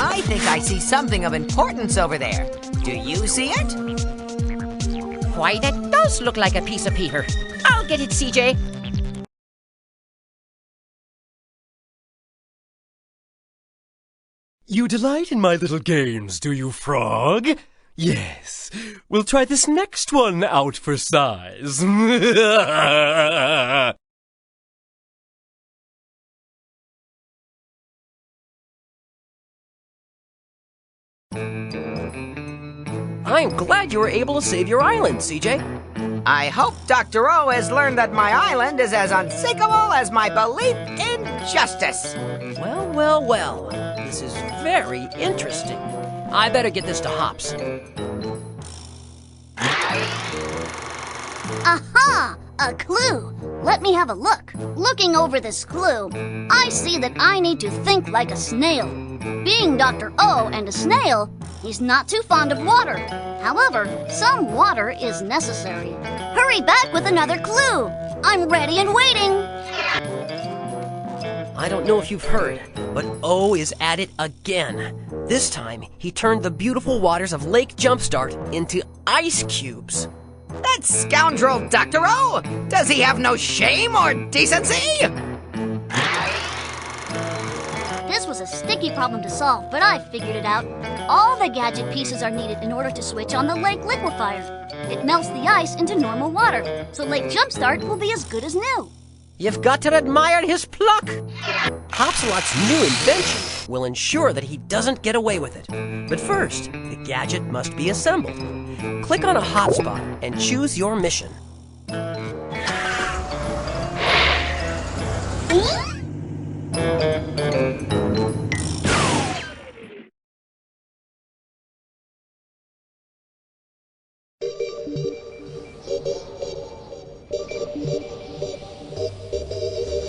I think I see something of importance over there. Do you see it? Why, that does look like a piece of paper. I'll get it, CJ. You delight in my little games, do you, Frog? Yes. We'll try this next one out for size. I'm glad you were able to save your island, CJ. I hope Dr. O has learned that my island is as unsinkable as my belief in justice. Well, well, well. This is very interesting. I better get this to Hops. Aha! A clue! Let me have a look. Looking over this clue, I see that I need to think like a snail. Being Dr. O and a snail, he's not too fond of water. However, some water is necessary. Hurry back with another clue! I'm ready and waiting! I don't know if you've heard, but O is at it again. This time, he turned the beautiful waters of Lake JumpStart into ice cubes. That scoundrel Dr. O! Does he have no shame or decency? This was a sticky problem to solve, but I figured it out. All the gadget pieces are needed in order to switch on the lake liquefier. It melts the ice into normal water, so Lake JumpStart will be as good as new. You've got to admire his pluck. Hopsalot's new invention will ensure that he doesn't get away with it. But first, the gadget must be assembled. Click on a hotspot and choose your mission.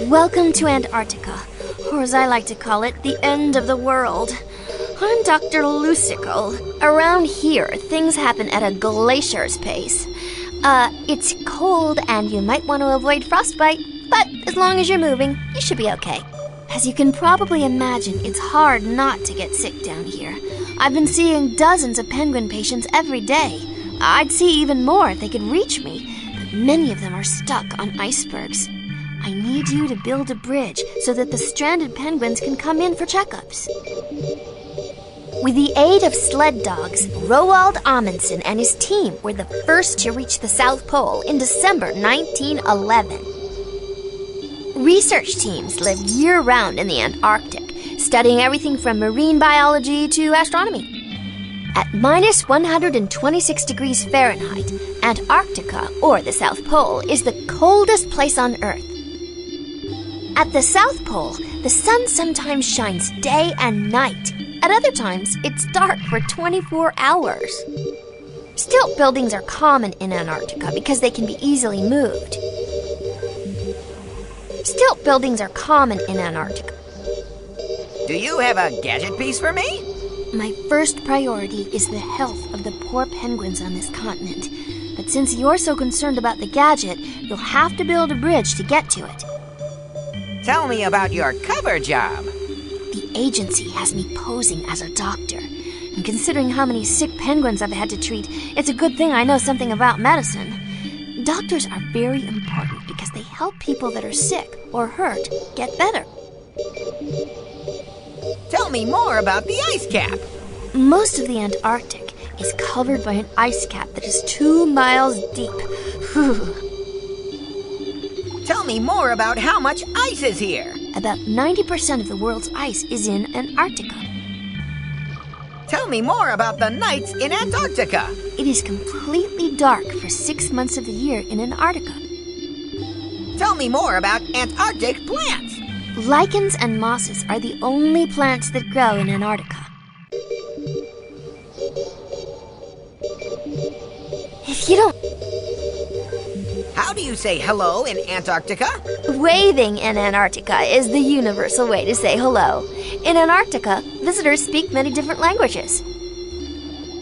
Welcome to Antarctica, or as I like to call it, the end of the world. I'm Dr. Lucicle. Around here, things happen at a glacier's pace. It's cold and you might want to avoid frostbite, but as long as you're moving, you should be okay. As you can probably imagine, it's hard not to get sick down here. I've been seeing dozens of penguin patients every day. I'd see even more if they could reach me, but many of them are stuck on icebergs. I need you to build a bridge so that the stranded penguins can come in for checkups. With the aid of sled dogs, Roald Amundsen and his team were the first to reach the South Pole in December 1911. Research teams live year-round in the Antarctic, studying everything from marine biology to astronomy. At minus 126 degrees Fahrenheit, Antarctica, or the South Pole, is the coldest place on Earth. At the South Pole, the sun sometimes shines day and night. At other times, it's dark for 24 hours. Stilt buildings are common in Antarctica because they can be easily moved. Stilt buildings are common in Antarctica. Do you have a gadget piece for me? My first priority is the health of the poor penguins on this continent. But since you're so concerned about the gadget, you'll have to build a bridge to get to it. Tell me about your cover job. The agency has me posing as a doctor. And considering how many sick penguins I've had to treat, it's a good thing I know something about medicine. Doctors are very important because they help people that are sick or hurt get better. Tell me more about the ice cap. Most of the Antarctic is covered by an ice cap that is 2 miles deep. Whew. Tell me more about how much ice is here. About 90% of the world's ice is in Antarctica. Tell me more about the nights in Antarctica. It is completely dark for 6 months of the year in Antarctica. Tell me more about Antarctic plants. Lichens and mosses are the only plants that grow in Antarctica. If you don't... How do you say hello in Antarctica? Waving in Antarctica is the universal way to say hello. In Antarctica, visitors speak many different languages.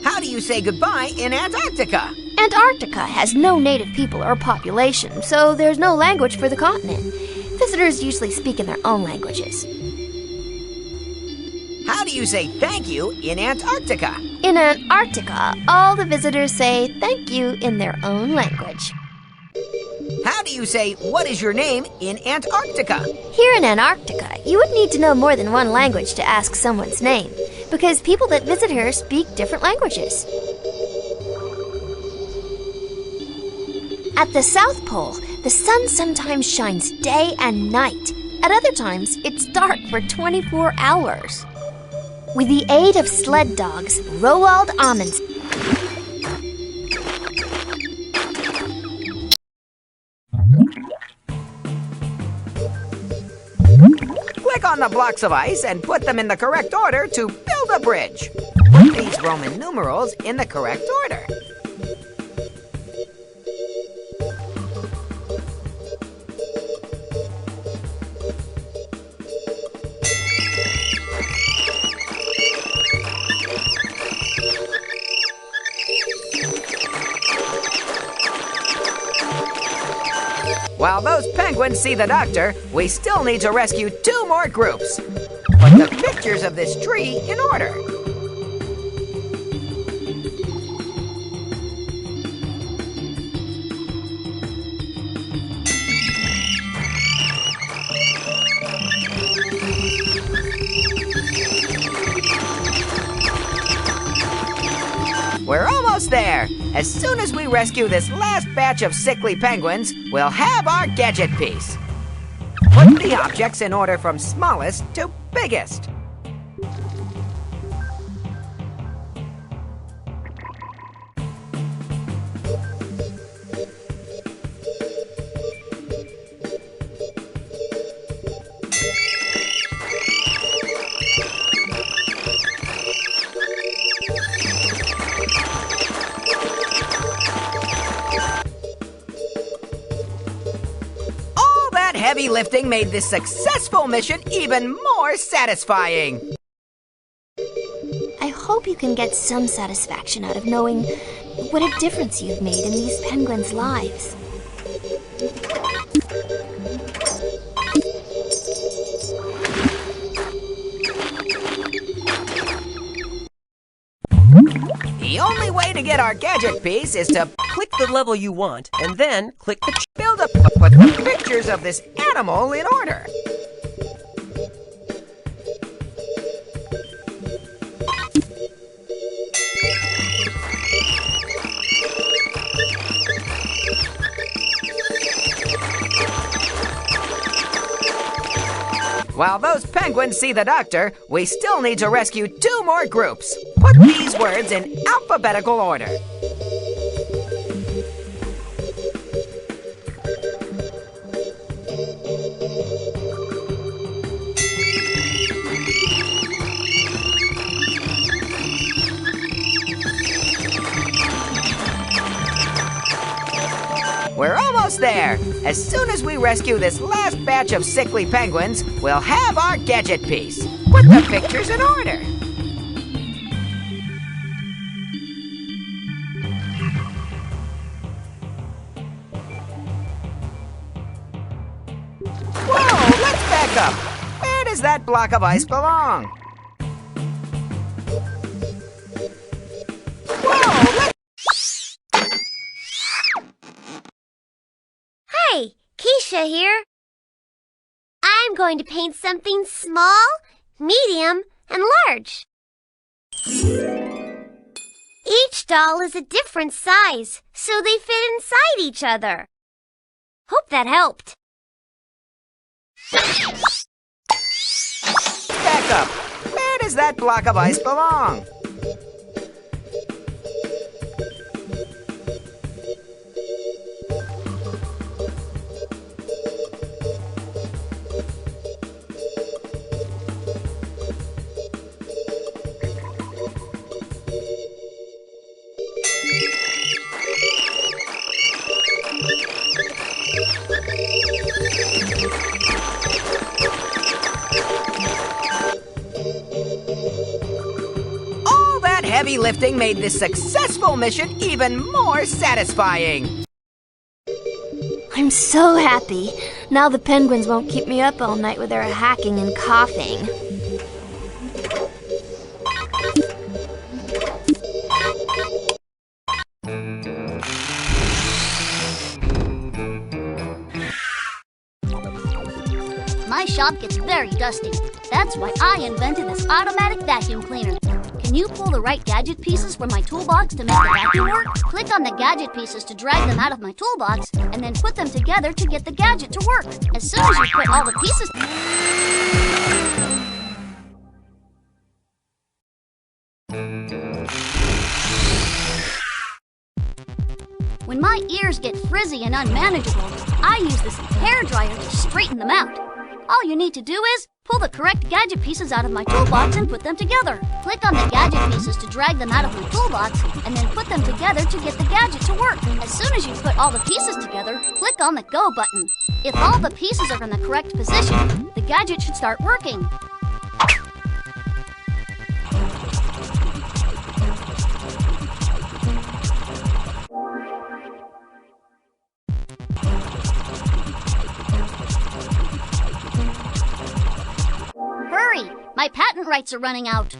How do you say goodbye in Antarctica? Antarctica has no native people or population, so there's no language for the continent. Visitors usually speak in their own languages. How do do you say thank you in Antarctica? In Antarctica, all the visitors say thank you in their own language. How do you say what is your name in Antarctica? Here in Antarctica, you would need to know more than one language to ask someone's name, because people that visit here speak different languages. At the South Pole, the sun sometimes shines day and night. At other times, it's dark for 24 hours. With the aid of sled dogs, Roald Amundsen, Click on the blocks of ice and put them in the correct order to build a bridge. Put these Roman numerals in the correct order. While those penguins see the doctor, we still need to rescue 2 more groups. Put the pictures of this tree in order. We're almost there. As soon as we rescue this last batch of sickly penguins, we'll have our gadget piece. Put the objects in order from smallest to biggest. Heavy lifting made this successful mission even more satisfying. I hope you can get some satisfaction out of knowing what a difference you've made in these penguins' lives. The only way to get our gadget piece is to Click the level you want, and then click the build up, put the pictures of this animal in order. While those penguins see the doctor, we still need to rescue 2 more groups. Put these words in alphabetical order. We're almost there. As soon as we rescue this last batch of sickly penguins, we'll have our gadget piece. Put the pictures in order. Whoa, let's back up. Where does that block of ice belong? Whoa, let's... Hey, Keisha here. I'm going to paint something small, medium, and large. Each doll is a different size, so they fit inside each other. Hope that helped. Back up. Where does that block of ice belong? Heavy lifting made this successful mission even more satisfying. I'm so happy. Now the penguins won't keep me up all night with their hacking and coughing. My shop gets very dusty. That's why I invented this automatic vacuum cleaner. Can you pull the right gadget pieces from my toolbox to make the vacuum work? Click on the gadget pieces to drag them out of my toolbox, and then put them together to get the gadget to work. As soon as you put all the pieces... When my ears get frizzy and unmanageable, I use this hair dryer to straighten them out. All you need to do is pull the correct gadget pieces out of my toolbox and put them together. Click on the gadget pieces to drag them out of my toolbox, and then put them together to get the gadget to work. As soon as you put all the pieces together, click on the Go button. If all the pieces are in the correct position, the gadget should start working. Hurry! My patent rights are running out.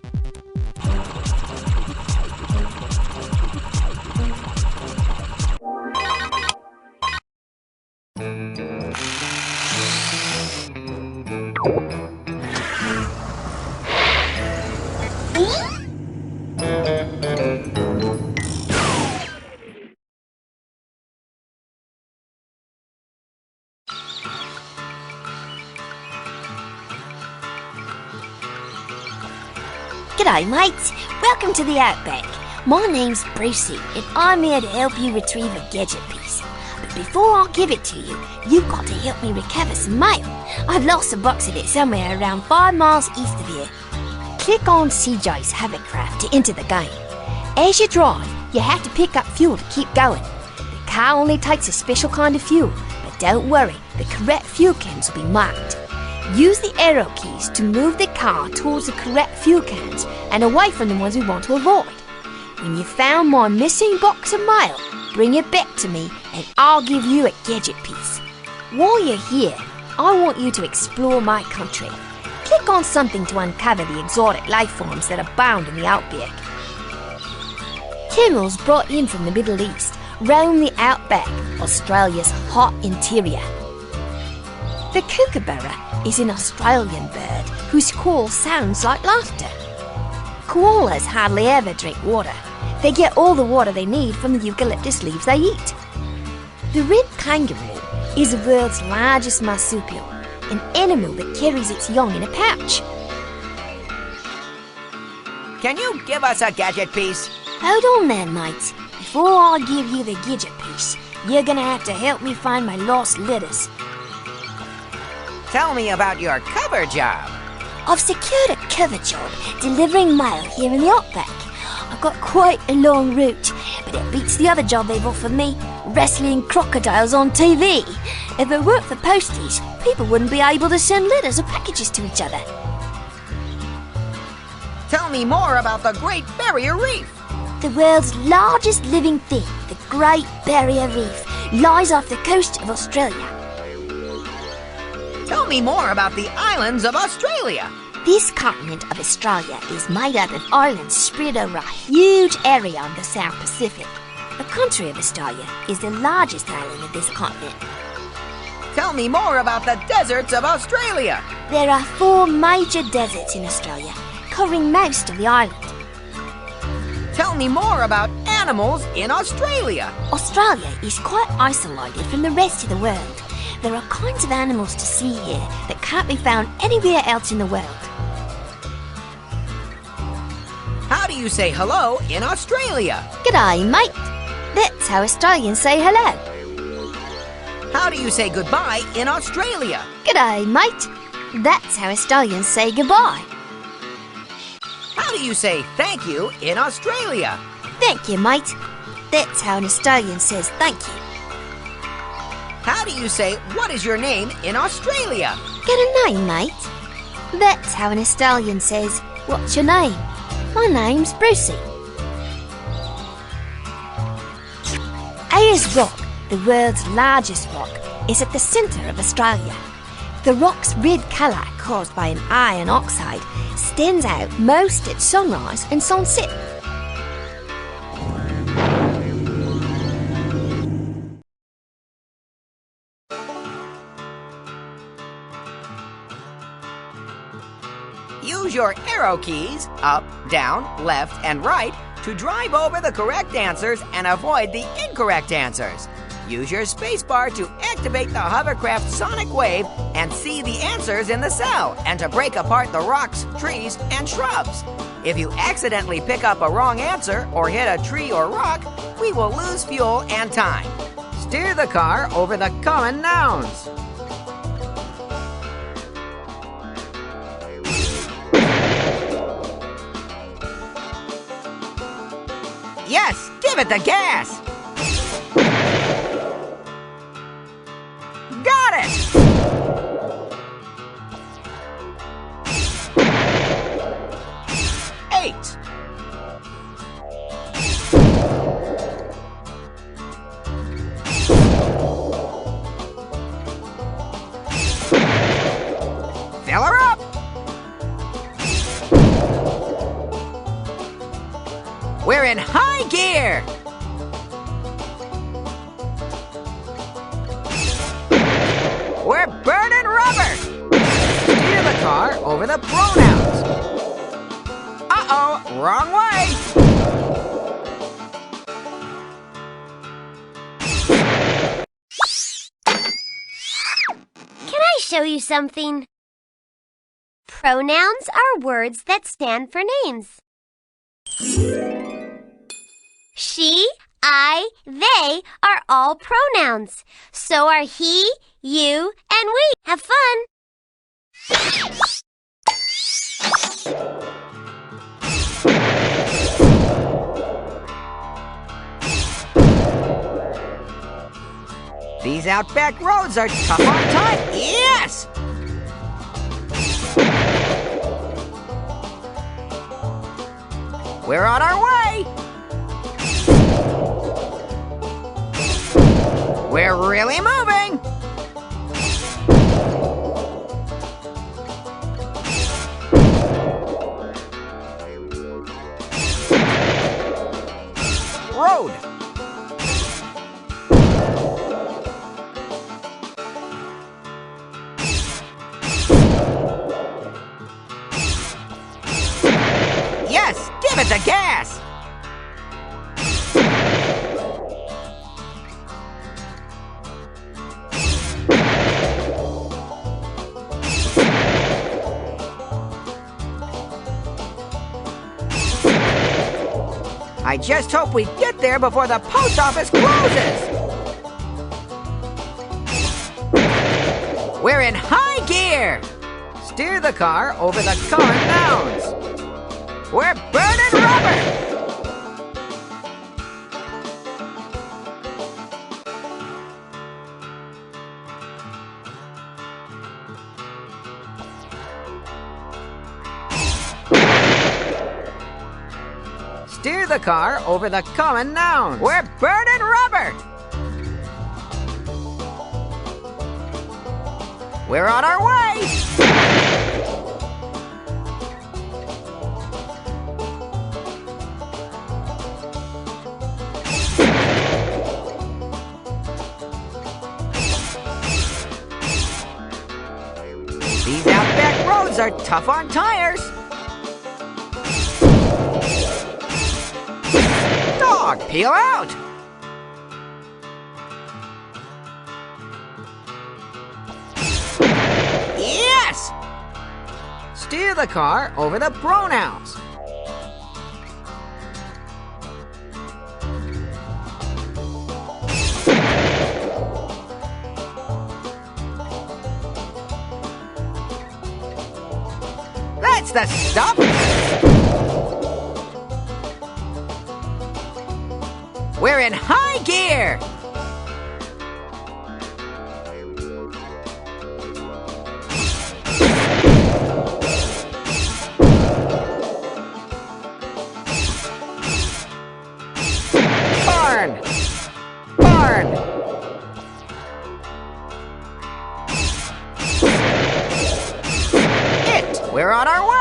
G'day, mates. Welcome to the Outback. My name's Brucey, and I'm here to help you retrieve a gadget piece. But before I give it to you, you've got to help me recover some mail. I've lost a box of it somewhere around 5 miles east of here. Click on CJ's Hovercraft to enter the game. As you drive, you have to pick up fuel to keep going. The car only takes a special kind of fuel, but don't worry, the correct fuel cans will be marked. Use the arrow keys to move the car towards the correct fuel cans and away from the ones we want to avoid. When you've found my missing box of mail, bring it back to me and I'll give you a gadget piece. While you're here, I want you to explore my country. Click on something to uncover the exotic life forms that abound in the outback. Camels brought in from the Middle East roam the outback, Australia's hot interior. The kookaburra is an Australian bird whose call sounds like laughter. Koalas hardly ever drink water. They get all the water they need from the eucalyptus leaves they eat. The red kangaroo is the world's largest marsupial, an animal that carries its young in a pouch. Can you give us a gadget piece? Hold on there, mate. Before I give you the gadget piece, you're gonna have to help me find my lost letters. Tell me about your cover job. I've secured a cover job delivering mail here in the outback. I've got quite a long route, but it beats the other job they've offered me, wrestling crocodiles on TV. If it weren't for posties, people wouldn't be able to send letters or packages to each other. Tell me more about the Great Barrier Reef. The world's largest living thing, the Great Barrier Reef, lies off the coast of Australia. Tell me more about the islands of Australia. This continent of Australia is made up of islands spread over a huge area of the South Pacific. The country of Australia is the largest island of this continent. Tell me more about the deserts of Australia. There are 4 major deserts in Australia, covering most of the island. Tell me more about animals in Australia. Australia is quite isolated from the rest of the world. There are kinds of animals to see here that can't be found anywhere else in the world. How do you say hello in Australia? G'day, mate. That's how Australians say hello. How do you say goodbye in Australia? G'day, mate. That's how Australians say goodbye. How do you say thank you in Australia? Thank you, mate. That's how an Australian says thank you. How do you say what is your name in Australia? Got a name, mate? That's how an Australian says, what's your name? My name's Brucey. Ayers Rock, the world's largest rock, is at the centre of Australia. The rock's red colour, caused by an iron oxide, stands out most at sunrise and sunset. Use your arrow keys, up, down, left, and right, to drive over the correct answers and avoid the incorrect answers. Use your spacebar to activate the hovercraft sonic wave and see the answers in the cell, and to break apart the rocks, trees, and shrubs. If you accidentally pick up a wrong answer or hit a tree or rock, we will lose fuel and time. Steer the car over the common nouns. Yes, give it the gas! Got it! Eight. Fill her up! We're in high gear! We're burning rubber! Steer the car over the pronouns. Uh-oh, wrong way! Can I show you something? Pronouns are words that stand for names. She, I, they are all pronouns. So are he, you, and we. Have fun! These outback roads are tough on time. Yes! We're on our way! We're really moving! Road! Yes! Give it the gas! I just hope we get there before the post office closes! We're in high gear! Steer the car over the common nouns. We're burning rubber! Steer the car over the common nouns. We're burning rubber! We're on our way! These outback roads are tough on tires. Dog, peel out! Yes! Steer the car over the pronouns. That's the stuff! We're in high gear! Barn! Barn! We're on our way!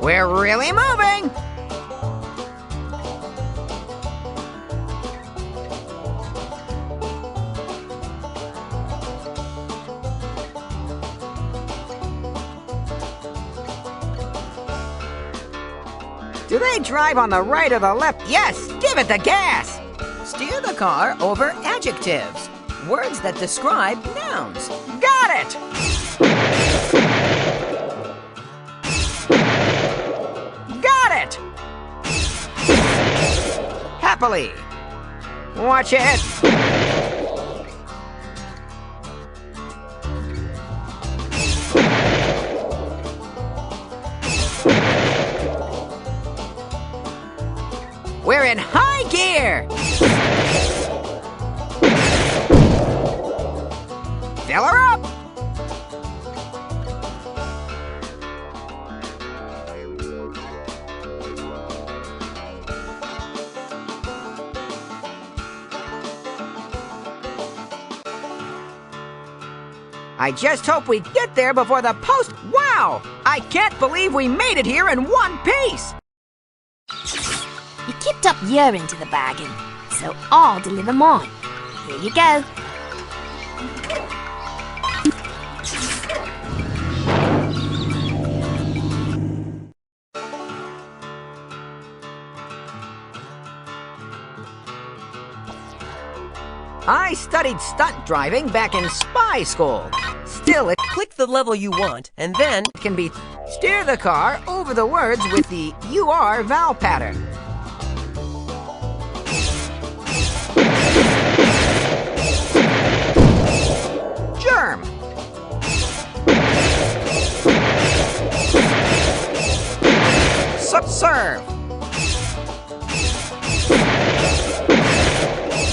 We're really moving! Do they drive on the right or the left? Yes, give it the gas! Steer the car over adjectives, words that describe nouns. Got it! Got it! Happily. Watch it. We're in high gear! Fill her up! I just hope we get there before the post. Wow! I can't believe we made it here in one piece! You kept up your end of the bargain, so I'll deliver mine. Here you go. I studied stunt driving back in spy school. Still, it Click the level you want, and then can be steer the car over the words with the UR vowel pattern. Germ. Serve.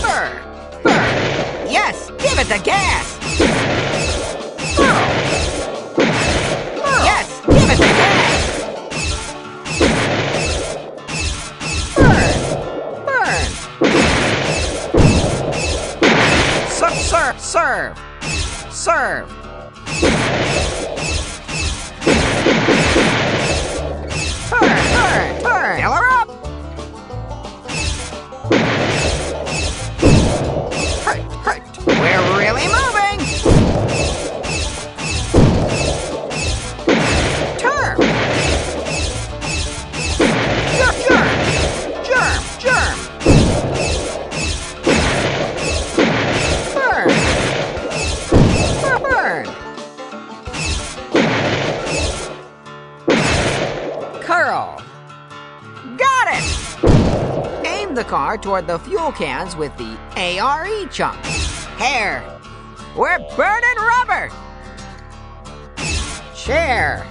Burr. Yes, give it the gas. Burl. Yes, give it the gas. Burn. Serve. Turn. Fill her up. Hurt. We're really moving. Turn. Germ. Burn. Curl. Got it! Aim the car toward the fuel cans with the ARE chunk. Hair. We're burning rubber. Chair.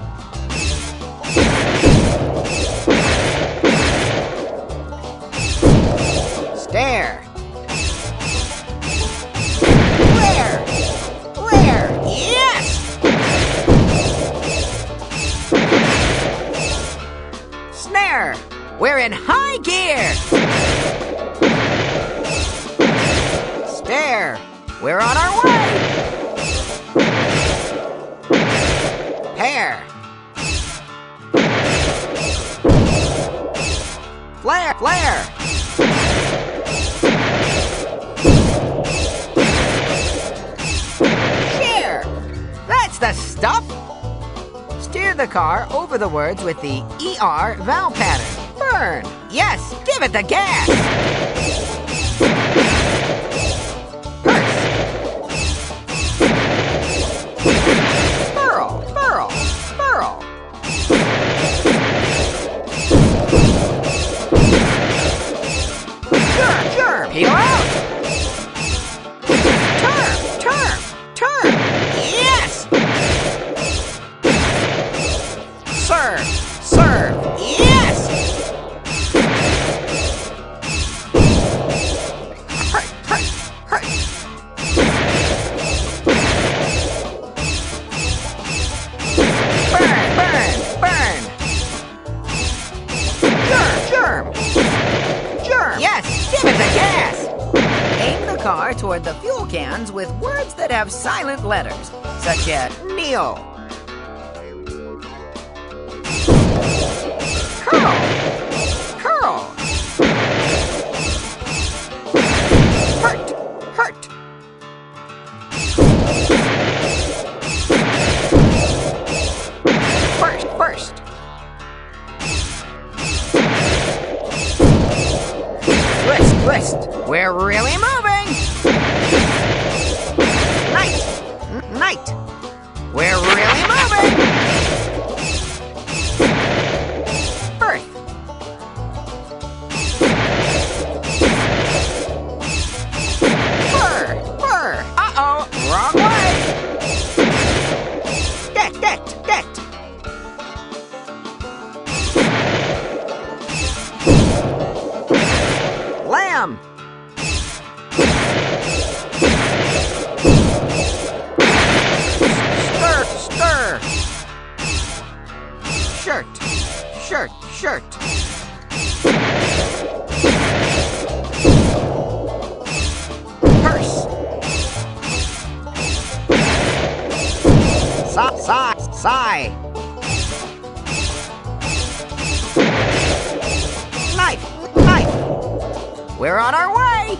Stare. Where? Yes! Snare. We're in high gear. Stare. We're on our way. Pair. Flare. Shear. That's the stuff. Steer the car over the words with the ER vowel pattern. Burn. Yes, give it the gas. Burl. Germ. Peel out. Turn. Yes. Serve. Yes. Hurt. Burn. Germ. Yes, give it the gas. Aim the car toward the fuel cans with words that have silent letters, such as kneel. Curl. Hurt. First. Twist. We're really moving. Night. Night. We're really moving. Birth. Fur. Uh-oh, wrong way. Decked. Lamb. Stir. Shirt. Purse. Sigh. Knife. We're on our way.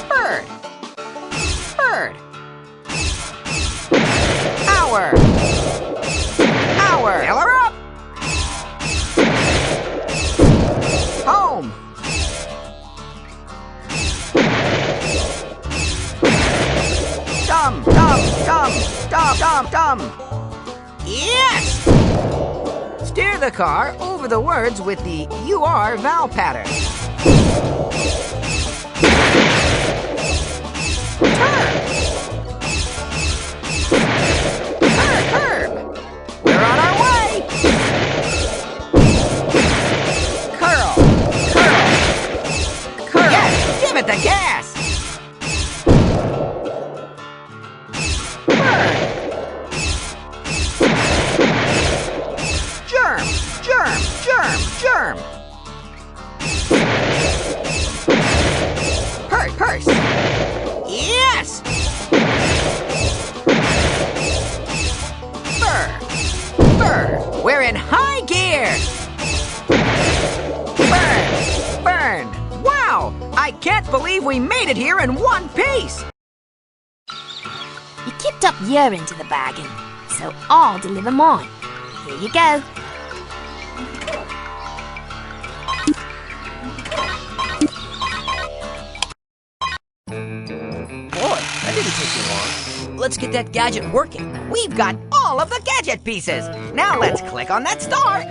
Fur. Bird. Hour. Fill her up. Home. Dumb. Yes! Steer the car over the words with the UR vowel pattern. Curb. We're on our way. Curl. Yes, give it the gas. Germ. Purse. Yes. Fur. We're in high gear. Burn. Wow, I can't believe we made it here in one piece. You kept up your end of the bargain, so I'll deliver mine. Here you go. Boy, that didn't take you long. Let's get that gadget working. We've got all of the gadget pieces. Now let's click on that star.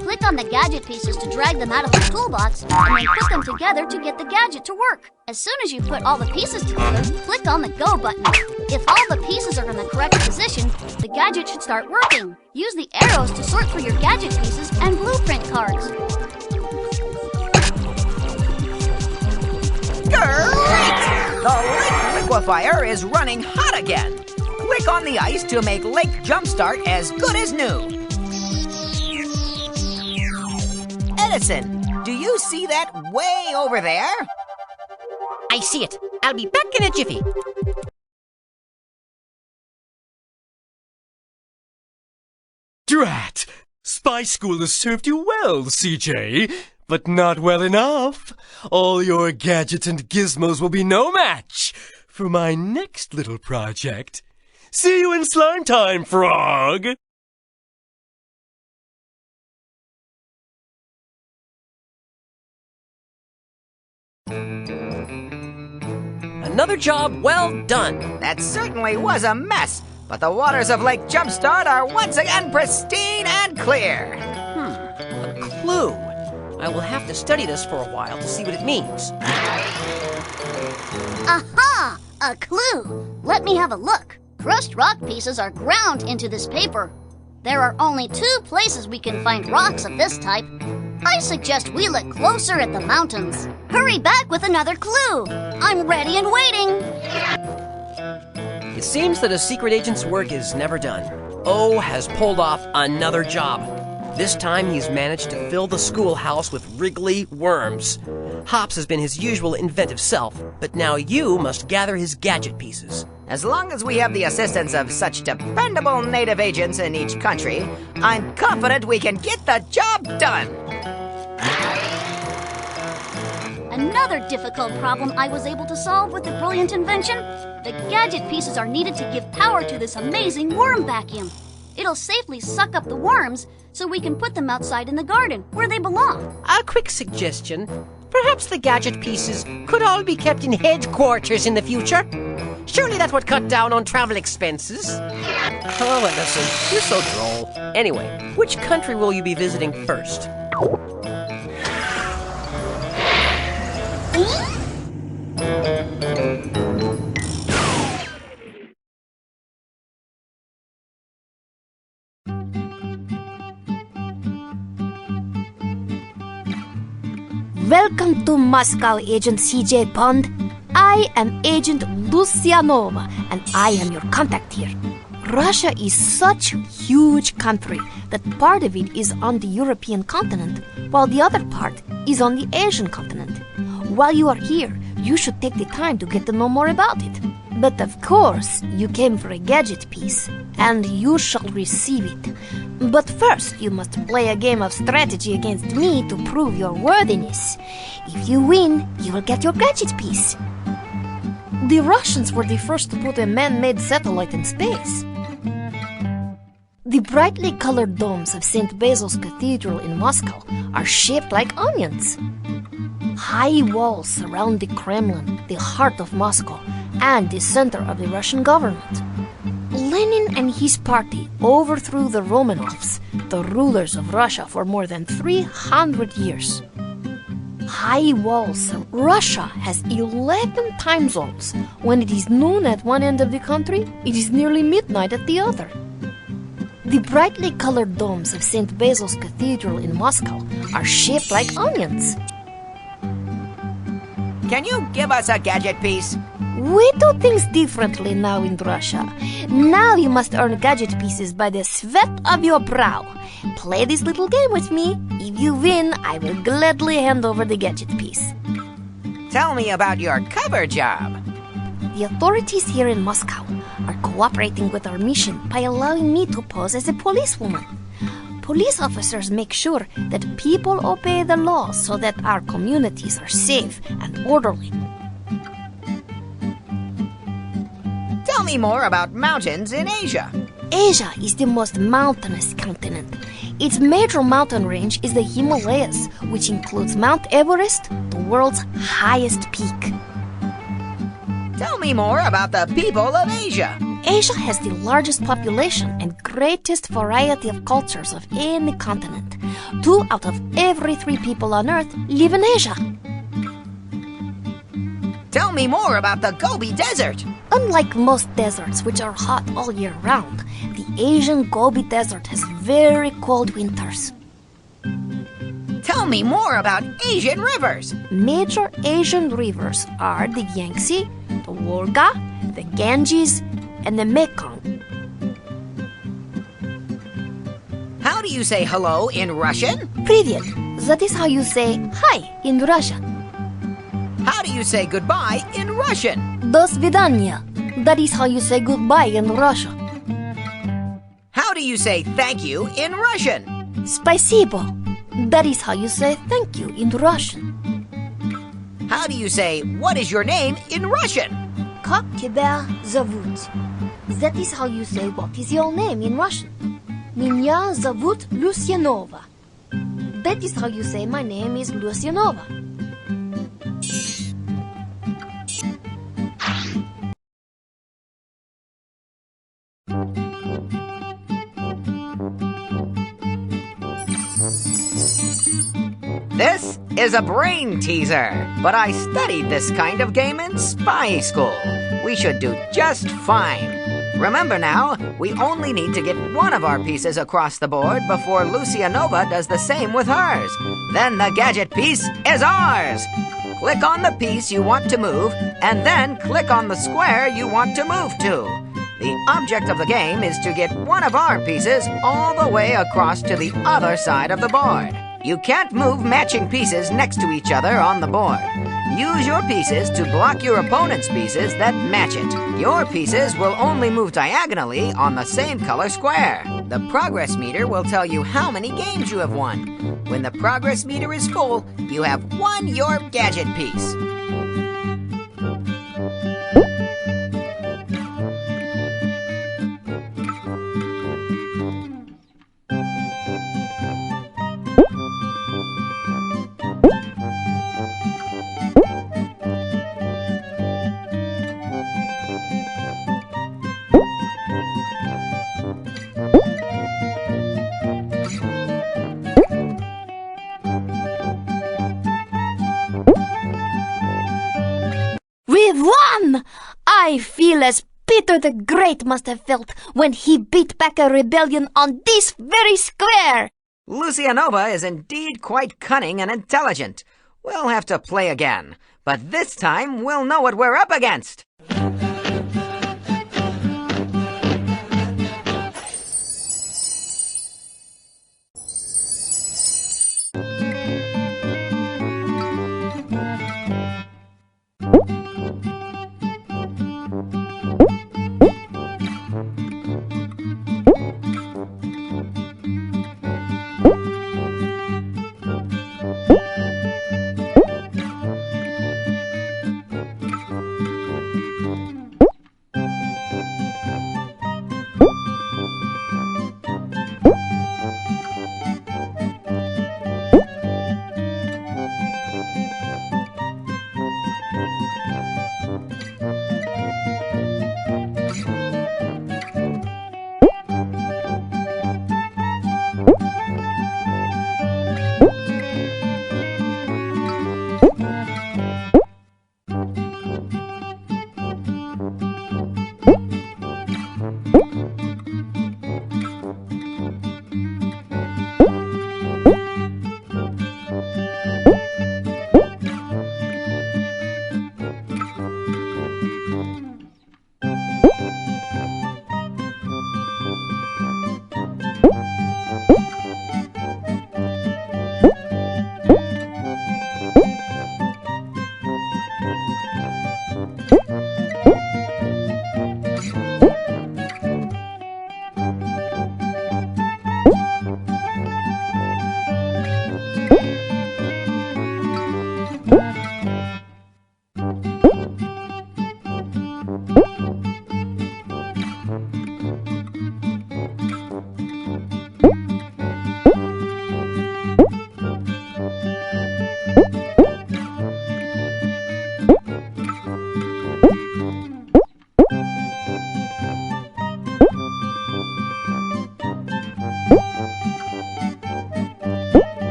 Click on the gadget pieces to drag them out of the toolbox, and then put them together to get the gadget to work. As soon as you put all the pieces together, click on the Go button. If all the pieces are in the correct position, the gadget should start working. Use the arrows to sort through your gadget pieces and blueprint cards. Great! The lake liquefier is running hot again. Click on the ice to make Lake JumpStart as good as new. Edison, do you see that way over there? I see it. I'll be back in a jiffy. Drat! Spy school has served you well, CJ, but not well enough. All your gadgets and gizmos will be no match for my next little project. See you in slime time, Frog! Another job well done. That certainly was a mess, but the waters of Lake JumpStart are once again pristine and clear. A clue. I will have to study this for a while to see what it means. Aha! A clue! Let me have a look. Crushed rock pieces are ground into this paper. There are only 2 places we can find rocks of this type. I suggest we look closer at the mountains. Hurry back with another clue. I'm ready and waiting. It seems that a secret agent's work is never done. O has pulled off another job. This time he's managed to fill the schoolhouse with wriggly worms. Hops has been his usual inventive self, but now you must gather his gadget pieces. As long as we have the assistance of such dependable native agents in each country, I'm confident we can get the job done. Another difficult problem I was able to solve with the brilliant invention. The gadget pieces are needed to give power to this amazing worm vacuum. It'll safely suck up the worms so we can put them outside in the garden where they belong. A quick suggestion. Perhaps the gadget pieces could all be kept in headquarters in the future. Surely that would cut down on travel expenses. Oh, Edison, you're so droll. Anyway, which country will you be visiting first? Welcome to Moscow, Agent CJ Pond. I am Agent Lucianova, and I am your contact here. Russia is such a huge country that part of it is on the European continent, while the other part is on the Asian continent. While you are here, you should take the time to get to know more about it. But of course, you came for a gadget piece, and you shall receive it. But first, you must play a game of strategy against me to prove your worthiness. If you win, you will get your gadget piece. The Russians were the first to put a man-made satellite in space. The brightly colored domes of St. Basil's Cathedral in Moscow are shaped like onions. High walls surround the Kremlin, the heart of Moscow, and the center of the Russian government. Lenin and his party overthrew the Romanovs, the rulers of Russia for more than 300 years. High walls. Russia has 11 time zones. When it is noon at one end of the country, it is nearly midnight at the other. The brightly colored domes of St. Basil's Cathedral in Moscow are shaped like onions. Can you give us a gadget piece? We do things differently now in Russia. Now you must earn gadget pieces by the sweat of your brow. Play this little game with me. If you win, I will gladly hand over the gadget piece. Tell me about your cover job. The authorities here in Moscow are cooperating with our mission by allowing me to pose as a policewoman. Police officers make sure that people obey the law so that our communities are safe and orderly. Tell me more about mountains in Asia. Asia is the most mountainous continent. Its major mountain range is the Himalayas, which includes Mount Everest, the world's highest peak. Tell me more about the people of Asia. Asia has the largest population and greatest variety of cultures of any continent. 2 out of every 3 people on Earth live in Asia. Tell me more about the Gobi Desert. Unlike most deserts, which are hot all year round, the Asian Gobi Desert has very cold winters. Tell me more about Asian rivers. Major Asian rivers are the Yangtze, the Volga, the Ganges, and the Mekong. How do you say hello in Russian? Привет. That is how you say hi in Russian. How do you say goodbye in Russian? До свидания. That is how you say goodbye in Russia. How do you say thank you in Russian? Спасибо. That is how you say thank you in Russian. How do you say what is your name in Russian? Как тебя зовут? That is how you say what is your name in Russian. Меня зовут Lucianova. That is how you say my name is Lucianova. This is a brain teaser, but I studied this kind of game in spy school. We should do just fine. Remember now, we only need to get one of our pieces across the board before Lucianova does the same with hers. Then the gadget piece is ours. Click on the piece you want to move, and then click on the square you want to move to. The object of the game is to get one of our pieces all the way across to the other side of the board. You can't move matching pieces next to each other on the board. Use your pieces to block your opponent's pieces that match it. Your pieces will only move diagonally on the same color square. The progress meter will tell you how many games you have won. When the progress meter is full, you have won your gadget piece. We've won! I feel as Peter the Great must have felt when he beat back a rebellion on this very square. Lucianova is indeed quite cunning and intelligent. We'll have to play again, but this time we'll know what we're up against.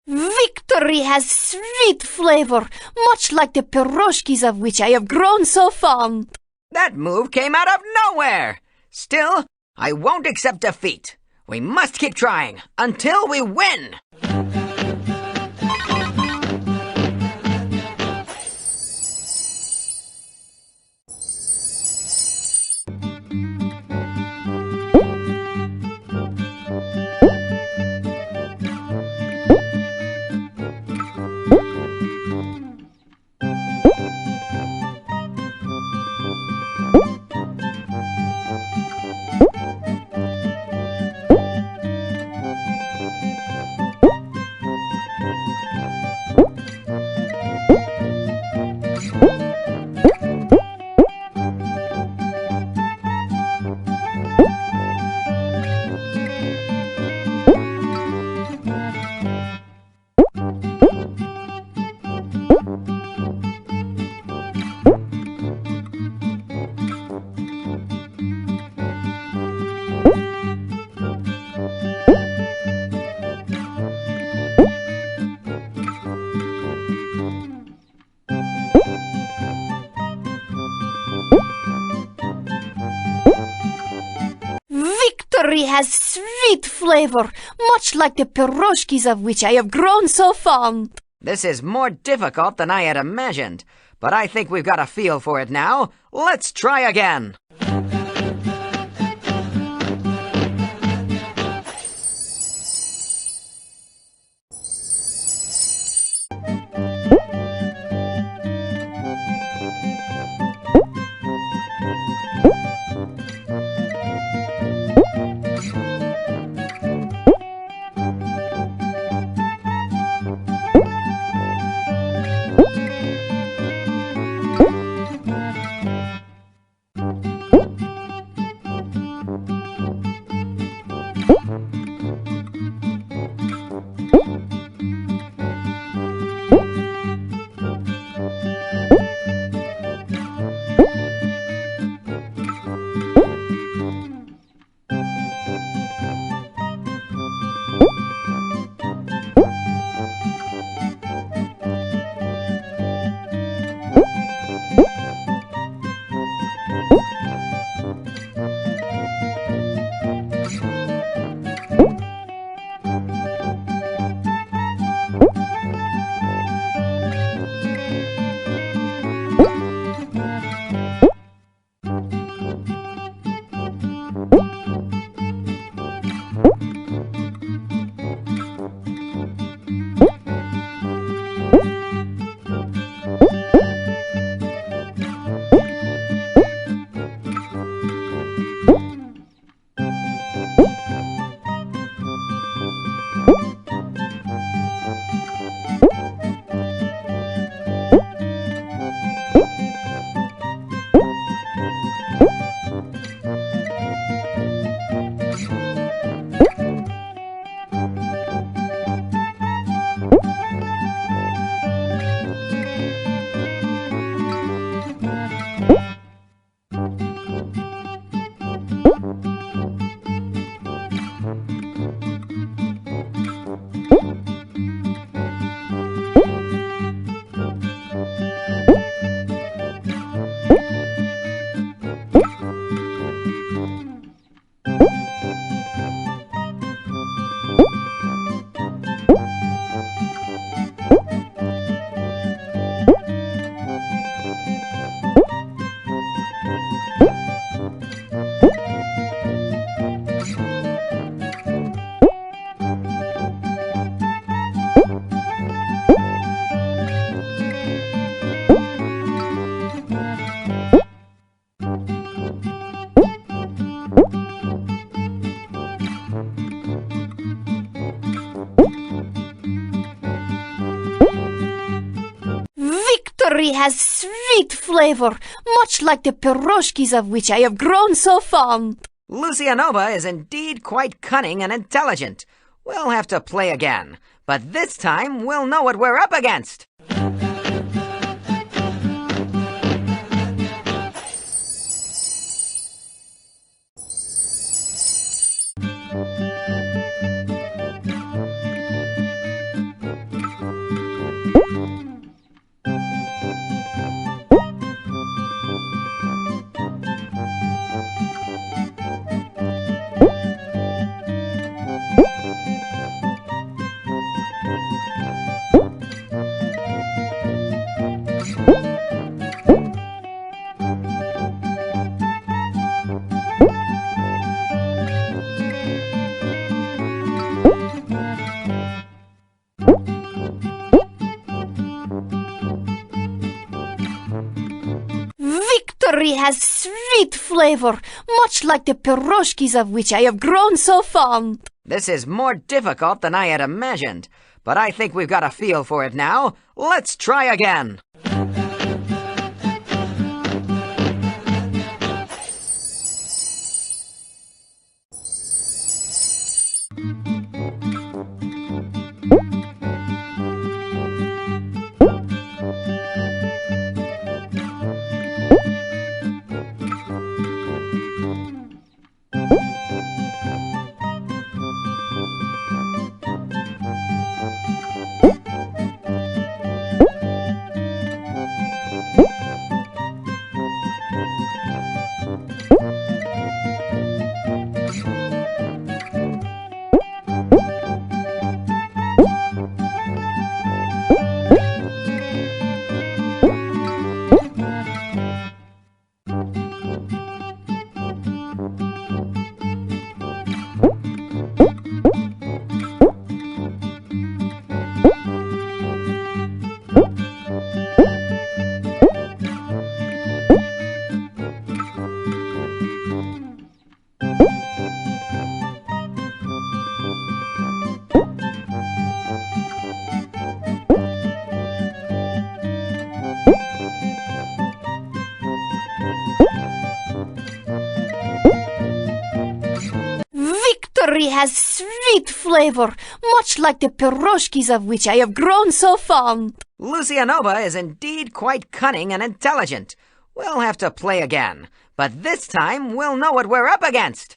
Victory has sweet flavor, much like the piroshkis of which I have grown so fond. That move came out of nowhere. Still, I won't accept defeat. We must keep trying until we win. Victory has sweet flavor, much like the piroshkis of which I have grown so fond. This is more difficult than I had imagined, but I think we've got a feel for it now. Let's try again. Victory has sweet flavor, much like the piroshkis of which I have grown so fond. Lucianova is indeed quite cunning and intelligent. We'll have to play again, but this time we'll know what we're up against. Victory has sweet flavor, much like the piroshkis of which I have grown so fond. This is more difficult than I had imagined, but I think we've got a feel for it now. Let's try again. has sweet flavor, much like the piroshkis of which I have grown so fond. Lucianova is indeed quite cunning and intelligent. We'll have to play again, but this time we'll know what we're up against.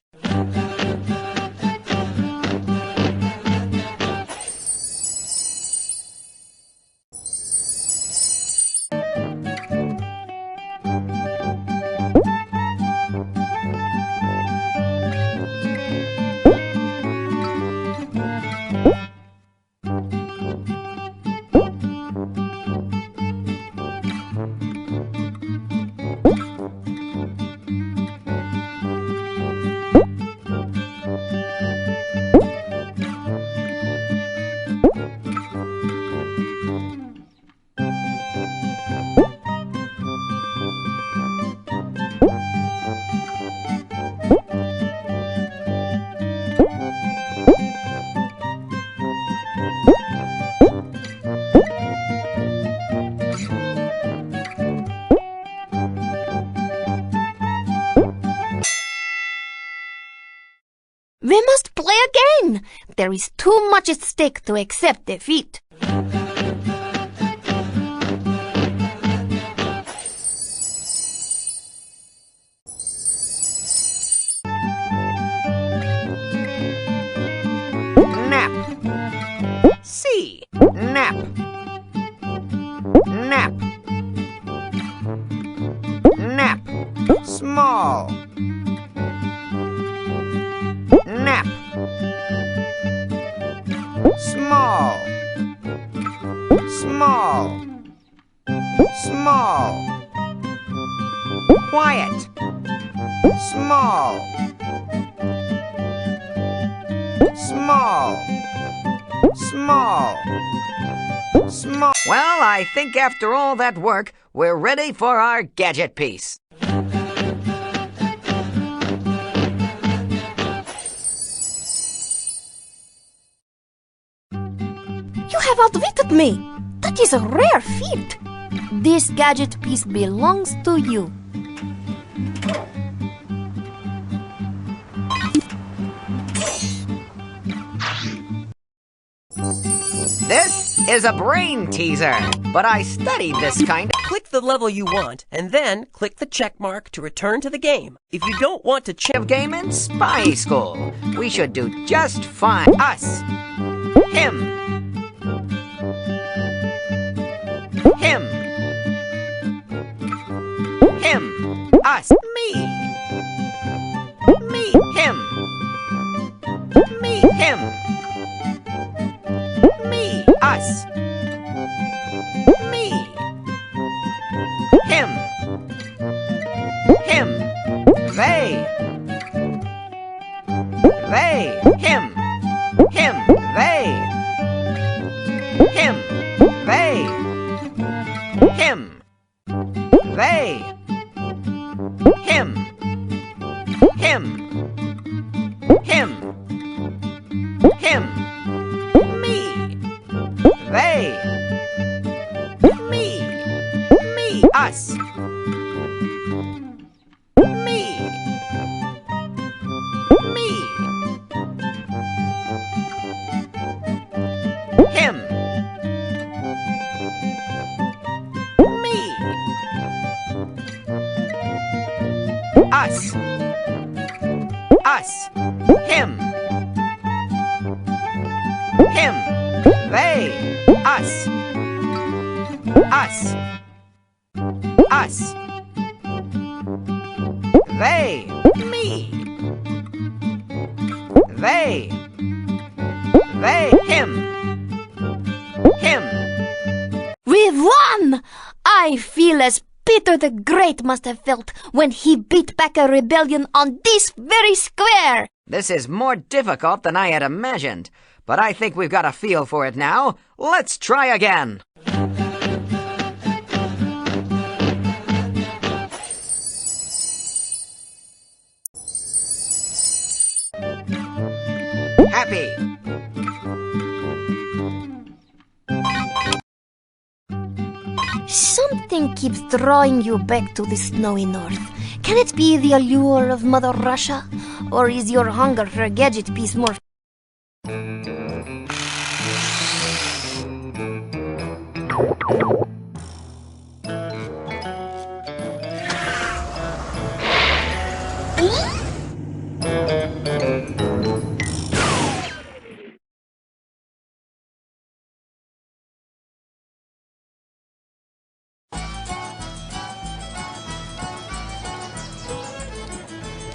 We must play again. There is too much at stake to accept defeat. Nap. C. Nap. Nap. Nap. Small. Nap. Small. Small. Small. Quiet. Small. Small. Small. Small. Well, I think after all that work, we're ready for our gadget piece. You have outwitted me. That is a rare feat. This gadget piece belongs to you. This is a brain teaser, but I studied this kind. Click the level you want, and then click the check mark to return to the game. If you don't want to check Of game in spy school. We should do just fine. Us. Him. Him. Him. Us. Me. Me. Him. Me. Him. Me. Us. Me. Him. Him. They. They. Him. Him. They. Him. They. Him. They. Him. Him. Him. Him. Me. They. Me. Me. Us. Me. Me. Him. Me. Us. Us. Him. Him. They. Us. Us. Us. They. Me. They. They. Him. Him. We won! I feel as Peter the Great must have felt when he beat back a rebellion on this very square. This is more difficult than I had imagined, but I think we've got a feel for it now. Let's try again. Happy. Something keeps drawing you back to the snowy north. Can it be the allure of Mother Russia? Or is your hunger for a gadget piece more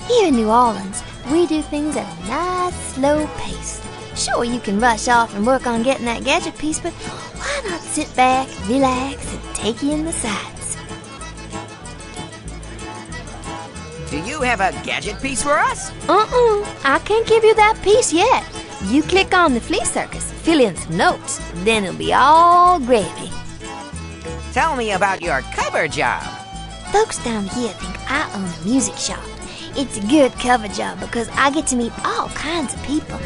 Here in New Orleans, we do things at a nice, slow pace. Sure, you can rush off and work on getting that gadget piece, but why not sit back, relax, and take in the sights? Do you have a gadget piece for us? I can't give you that piece yet. You click on the flea circus, fill in some notes, then it'll be all gravy. Tell me about your cover job. Folks down here think I own a music shop. It's a good cover job because I get to meet all kinds of people.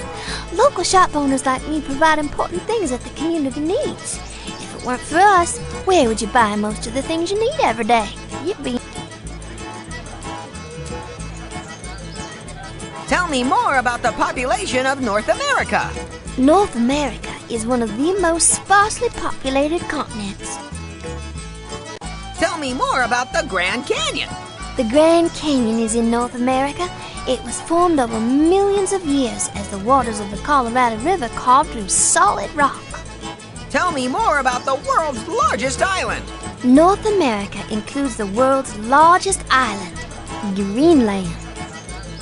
Local shop owners like me provide important things that the community needs. If it weren't for us, where would you buy most of the things you need every day? You'd be... Tell me more about the population of North America. North America is one of the most sparsely populated continents. Tell me more about the Grand Canyon. The Grand Canyon is in North America. It was formed over millions of years as the waters of the Colorado River carved through solid rock. Tell me more about the world's largest island. North America includes the world's largest island, Greenland.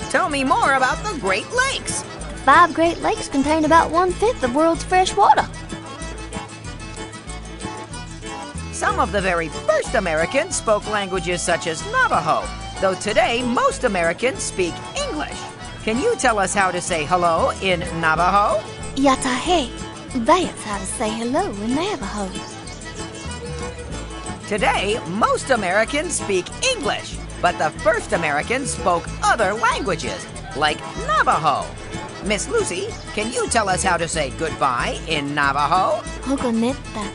Tell me more about the Great Lakes. The 5 Great Lakes contain about 1/5 of the world's fresh water. Some of the very first Americans spoke languages such as Navajo, though today most Americans speak English. Can you tell us how to say hello in Navajo? Yatahe. That's how to say hello in Navajo. Today, most Americans speak English, but the first Americans spoke other languages, like Navajo. Miss Lucy, can you tell us how to say goodbye in Navajo? Hogonetta.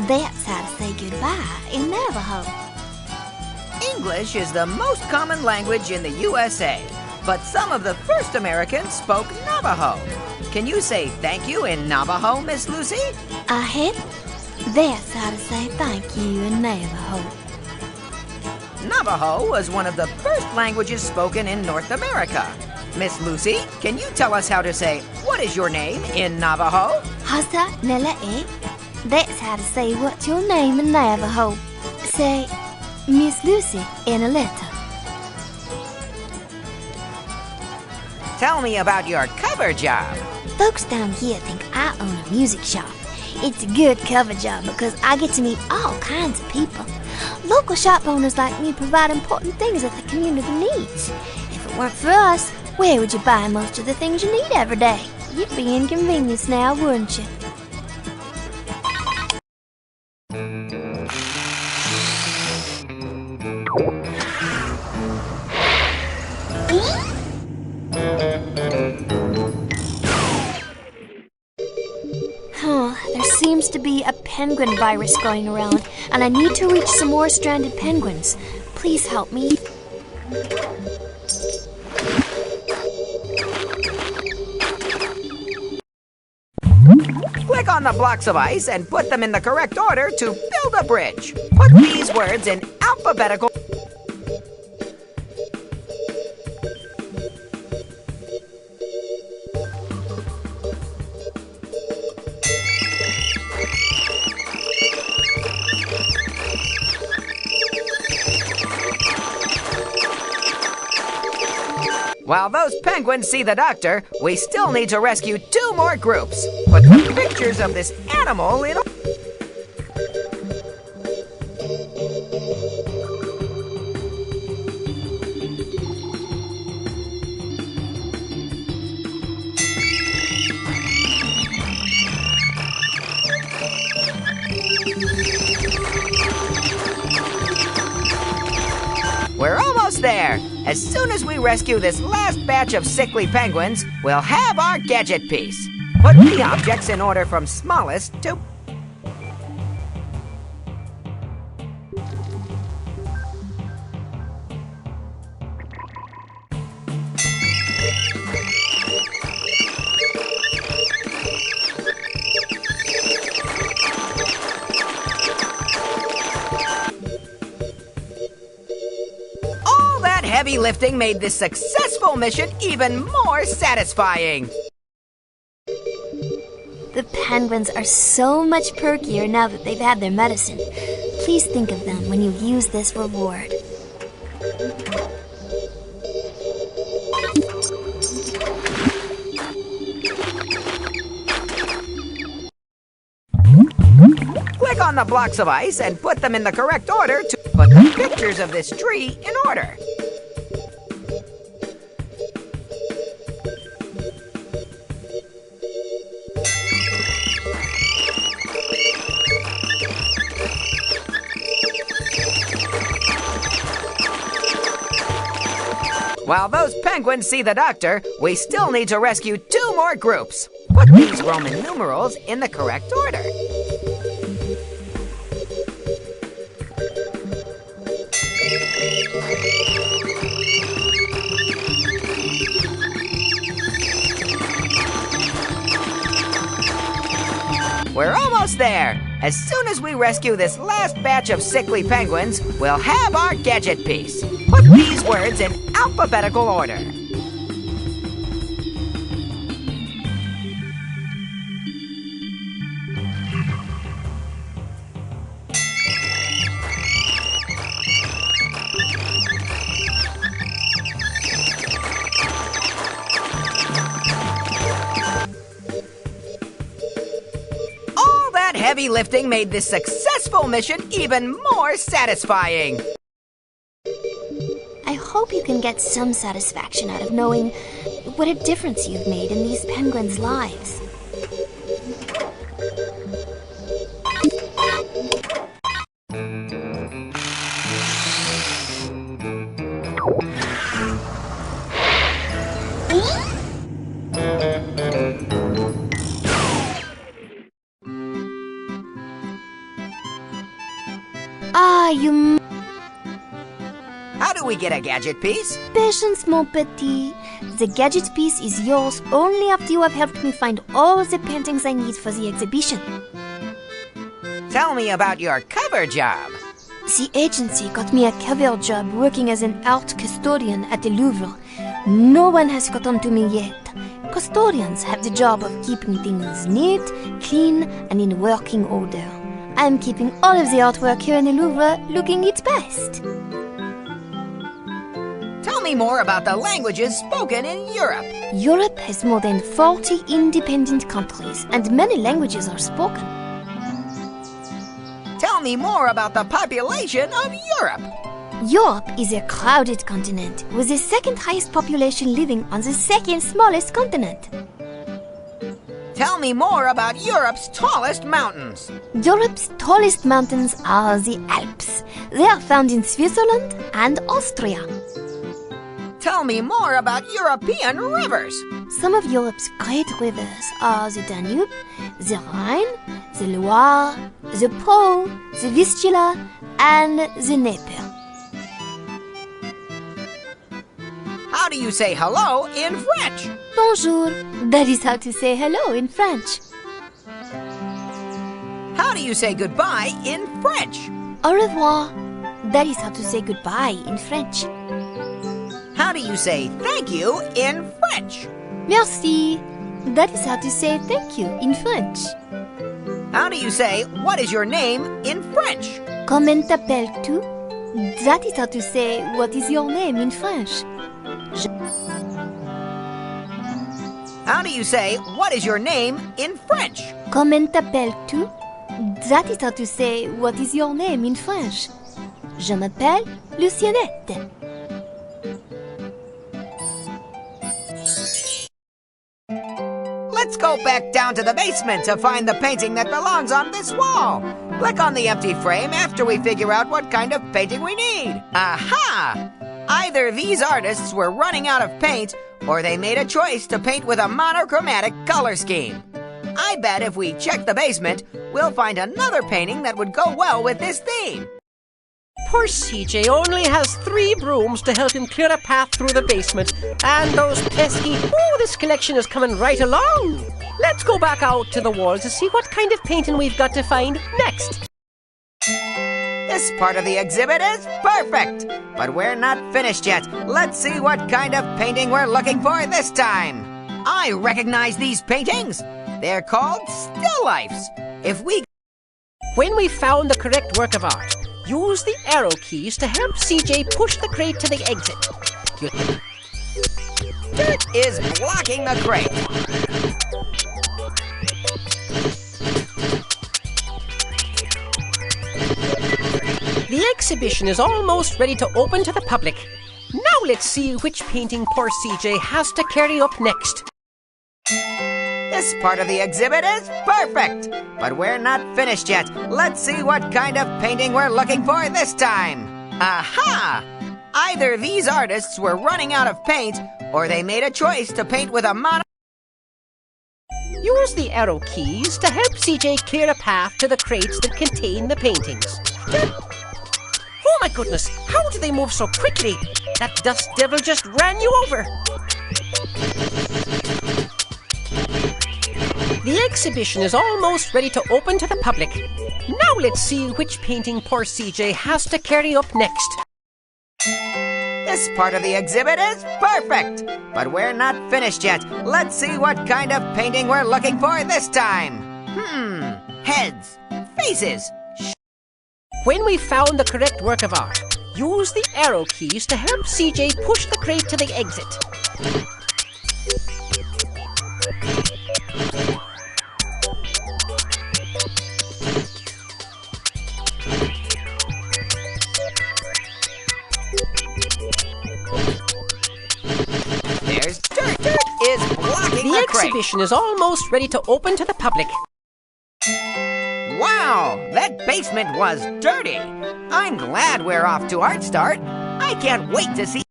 That's how to say goodbye in Navajo. English is the most common language in the USA, but some of the first Americans spoke Navajo. Can you say thank you in Navajo, Miss Lucy? Ahead. That's how to say thank you in Navajo. Navajo was one of the first languages spoken in North America. Miss Lucy, can you tell us how to say what is your name in Navajo? Hasa Nelae. That's how to say what's your name in Navajo. Say, Miss Lucy in a letter. Tell me about your cover job. Folks down here think I own a music shop. It's a good cover job because I get to meet all kinds of people. Local shop owners like me provide important things that the community needs. If it weren't for us, where would you buy most of the things you need every day? You'd be inconvenienced now, wouldn't you? There seems to be a penguin virus going around, and I need to reach some more stranded penguins. Please help me. Click on the blocks of ice and put them in the correct order to build a bridge. Put these words in alphabetical... While those penguins see the doctor, we still need to rescue 2 more groups. Put the pictures of this animal in... We're almost there. As soon as we rescue this last batch of sickly penguins, we'll have our gadget piece. Put the objects in order from smallest to... heavy lifting made this successful mission even more satisfying. The penguins are so much perkier now that they've had their medicine. Please think of them when you use this reward. Click on the blocks of ice and put them in the correct order to put the pictures of this tree in order. While those penguins see the doctor, we still need to rescue 2 more groups. Put these Roman numerals in the correct order. We're almost there. As soon as we rescue this last batch of sickly penguins, we'll have our gadget piece. Put these words in alphabetical order. Heavy lifting made this successful mission even more satisfying. I hope you can get some satisfaction out of knowing what a difference you've made in these penguins' lives. You... How do we get a gadget piece? Patience, mon petit. The gadget piece is yours only after you have helped me find all the paintings I need for the exhibition. Tell me about your cover job. The agency got me a cover job working as an art custodian at the Louvre. No one has got on to me yet. Custodians have the job of keeping things neat, clean, and in working order. I'm keeping all of the artwork here in the Louvre looking its best. Tell me more about the languages spoken in Europe. Europe has more than 40 independent countries, and many languages are spoken. Tell me more about the population of Europe. Europe is a crowded continent, with the second highest population living on the second smallest continent. Tell me more about Europe's tallest mountains. Europe's tallest mountains are the Alps. They are found in Switzerland and Austria. Tell me more about European rivers. Some of Europe's great rivers are the Danube, the Rhine, the Loire, the Po, the Vistula, and the Dnieper. How do you say hello in French? Bonjour. That is how to say hello in French. How do you say goodbye in French? Au revoir. That is how to say goodbye in French. How do you say thank you in French? Merci. That is how to say thank you in French. How do you say what is your name in French? Comment t'appelles-tu? That is how to say what is your name in French. How do you say what is your name in French? Comment t'appelles-tu? That is how to say what is your name in French. Je m'appelle Lucianette. Let's go back down to the basement to find the painting that belongs on this wall. Click on the empty frame after we figure out what kind of painting we need. Aha! Either these artists were running out of paint, or they made a choice to paint with a monochromatic color scheme. I bet if we check the basement, we'll find another painting that would go well with this theme. Poor CJ only has 3 brooms to help him clear a path through the basement. And those pesky... Oh, this collection is coming right along. Let's go back out to the wall to see what kind of painting we've got to find next. This part of the exhibit is perfect, but we're not finished yet. Let's see what kind of painting we're looking for this time. I recognize these paintings. They're called still lifes. When we've found the correct work of art, use the arrow keys to help CJ push the crate to the exit. Dirt is blocking the crate. The exhibition is almost ready to open to the public. Now let's see which painting poor CJ has to carry up next. This part of the exhibit is perfect, but we're not finished yet. Let's see what kind of painting we're looking for this time. Aha! Either these artists were running out of paint, or they made a choice to paint with a Use the arrow keys to help CJ clear a path to the crates that contain the paintings. Oh my goodness, how do they move so quickly? That dust devil just ran you over. The exhibition is almost ready to open to the public. Now let's see which painting poor CJ has to carry up next. This part of the exhibit is perfect, but we're not finished yet. Let's see what kind of painting we're looking for this time. Heads, faces. When we've found the correct work of art, use the arrow keys to help CJ push the crate to the exit. There's dirt. Dirt is blocking The the crate. exhibition is almost ready to open to the public. Wow, that basement was dirty. I'm glad we're off to Art Start. I can't wait to see.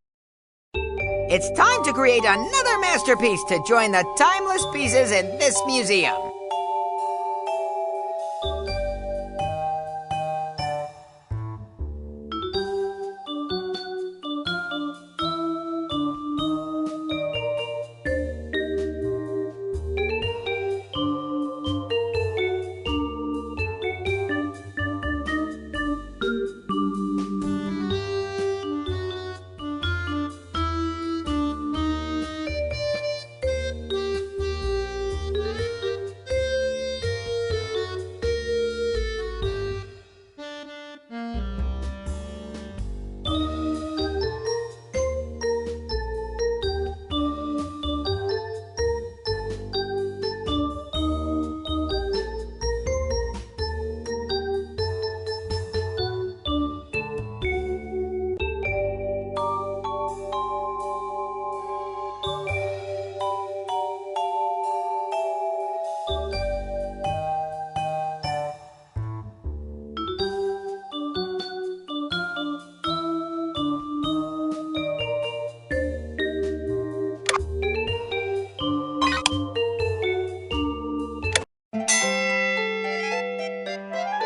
It's time to create another masterpiece to join the timeless pieces in this museum.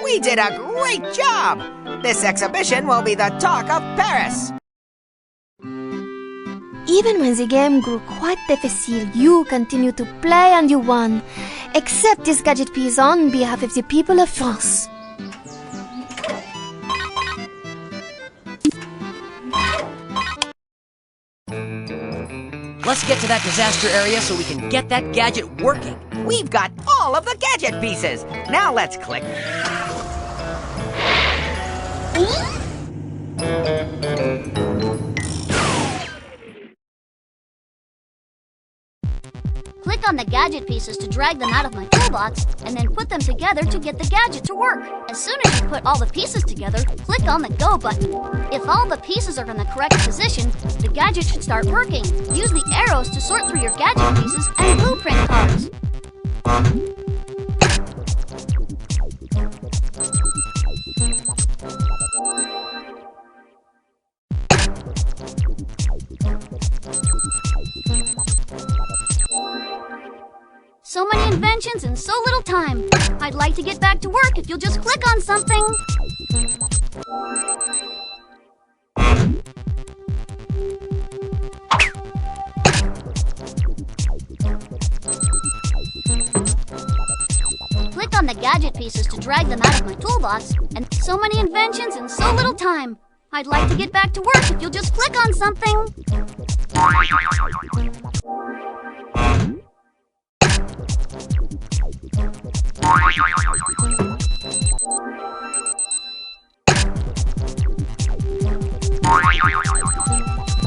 We did a great job! This exhibition will be the talk of Paris! Even when the game grew quite difficile, you continued to play and you won. Accept this gadget piece on behalf of the people of France. Let's get to that disaster area so we can get that gadget working. We've got all of the gadget pieces! Now let's click. Click on the gadget pieces to drag them out of my toolbox, and then put them together to get the gadget to work. As soon as you put all the pieces together, click on the Go button. If all the pieces are in the correct position, the gadget should start working. Use the arrows to sort through your gadget pieces and blueprint cards. So many inventions in so little time. I'd like to get back to work if you'll just click on something. Click on the gadget pieces to drag them out of my toolbox, and so many inventions in so little time. I'd like to get back to work if you'll just click on something.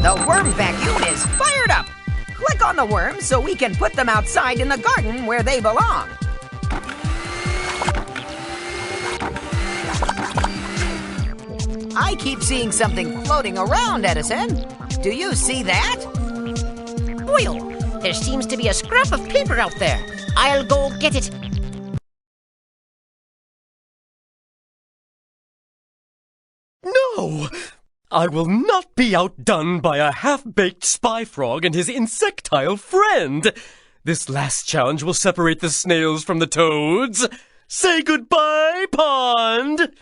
The worm vacuum is fired up. Click on the worms so we can put them outside in the garden where they belong. I keep seeing something floating around, Edison. Do you see that? Well, there seems to be a scrap of paper out there. I'll go get it. No! I will not be outdone by a half-baked spy frog and his insectile friend. This last challenge will separate the snails from the toads. Say goodbye, pond!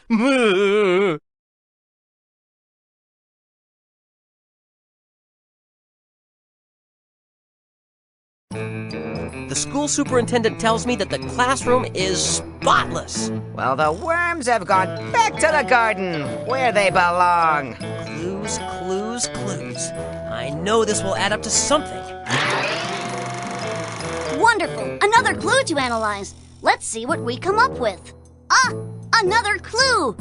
The school superintendent tells me that the classroom is spotless. Well, the worms have gone back to the garden where they belong. Clues, clues, clues. I know this will add up to something. Wonderful! Another clue to analyze. Let's see what we come up with. Ah! Another clue!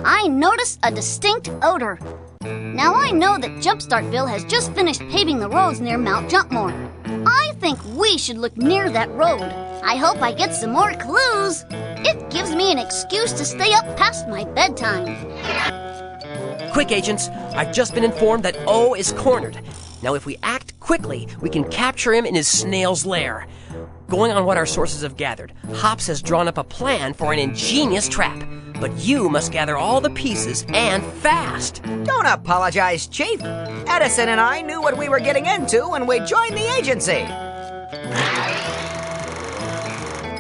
I notice a distinct odor. Now I know that JumpStartville has just finished paving the roads near Mount Jumpmore. I think we should look near that road. I hope I get some more clues. It gives me an excuse to stay up past my bedtime. Quick, agents. I've just been informed that O is cornered. Now, if we act quickly, we can capture him in his snail's lair. Going on what our sources have gathered, Hops has drawn up a plan for an ingenious trap. But you must gather all the pieces, and fast. Don't apologize, Chief. Edison and I knew what we were getting into when we joined the agency.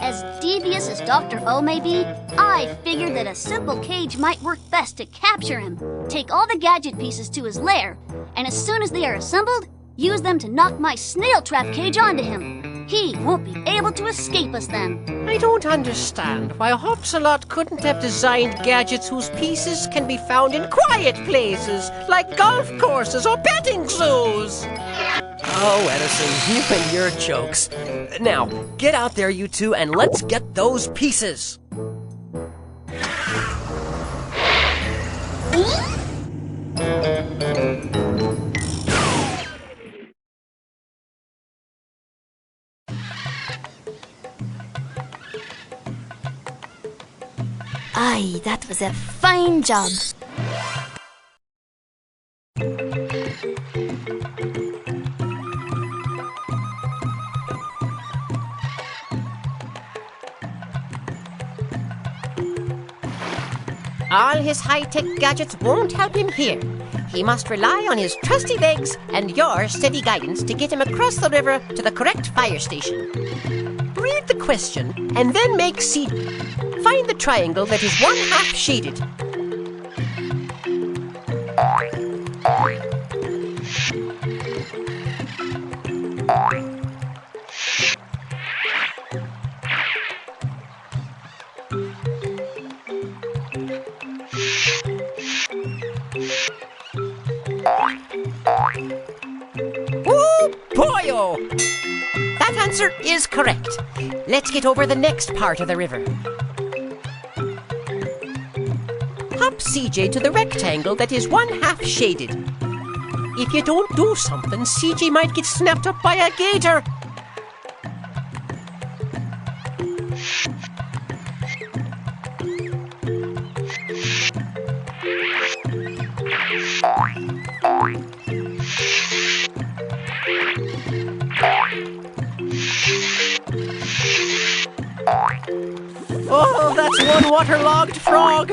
As devious as Dr. O may be, I figured that a simple cage might work best to capture him. Take all the gadget pieces to his lair, and as soon as they are assembled, use them to knock my snail trap cage onto him. He won't be able to escape us then. I don't understand why Hopsalot couldn't have designed gadgets whose pieces can be found in quiet places, like golf courses or petting zoos. Oh, Edison, you and your jokes. Now, get out there, you two, and let's get those pieces. Aye, that was a fine job. All his high-tech gadgets won't help him here. He must rely on his trusty legs and your steady guidance to get him across the river to the correct fire station. Read the question and then make C. Find the triangle that is one half shaded. Oh, boy-o! That answer is correct. Let's get over the next part of the river. Hop CJ to the rectangle that is one half shaded. If you don't do something, CJ might get snapped up by a gator. Oh, that's one waterlogged frog.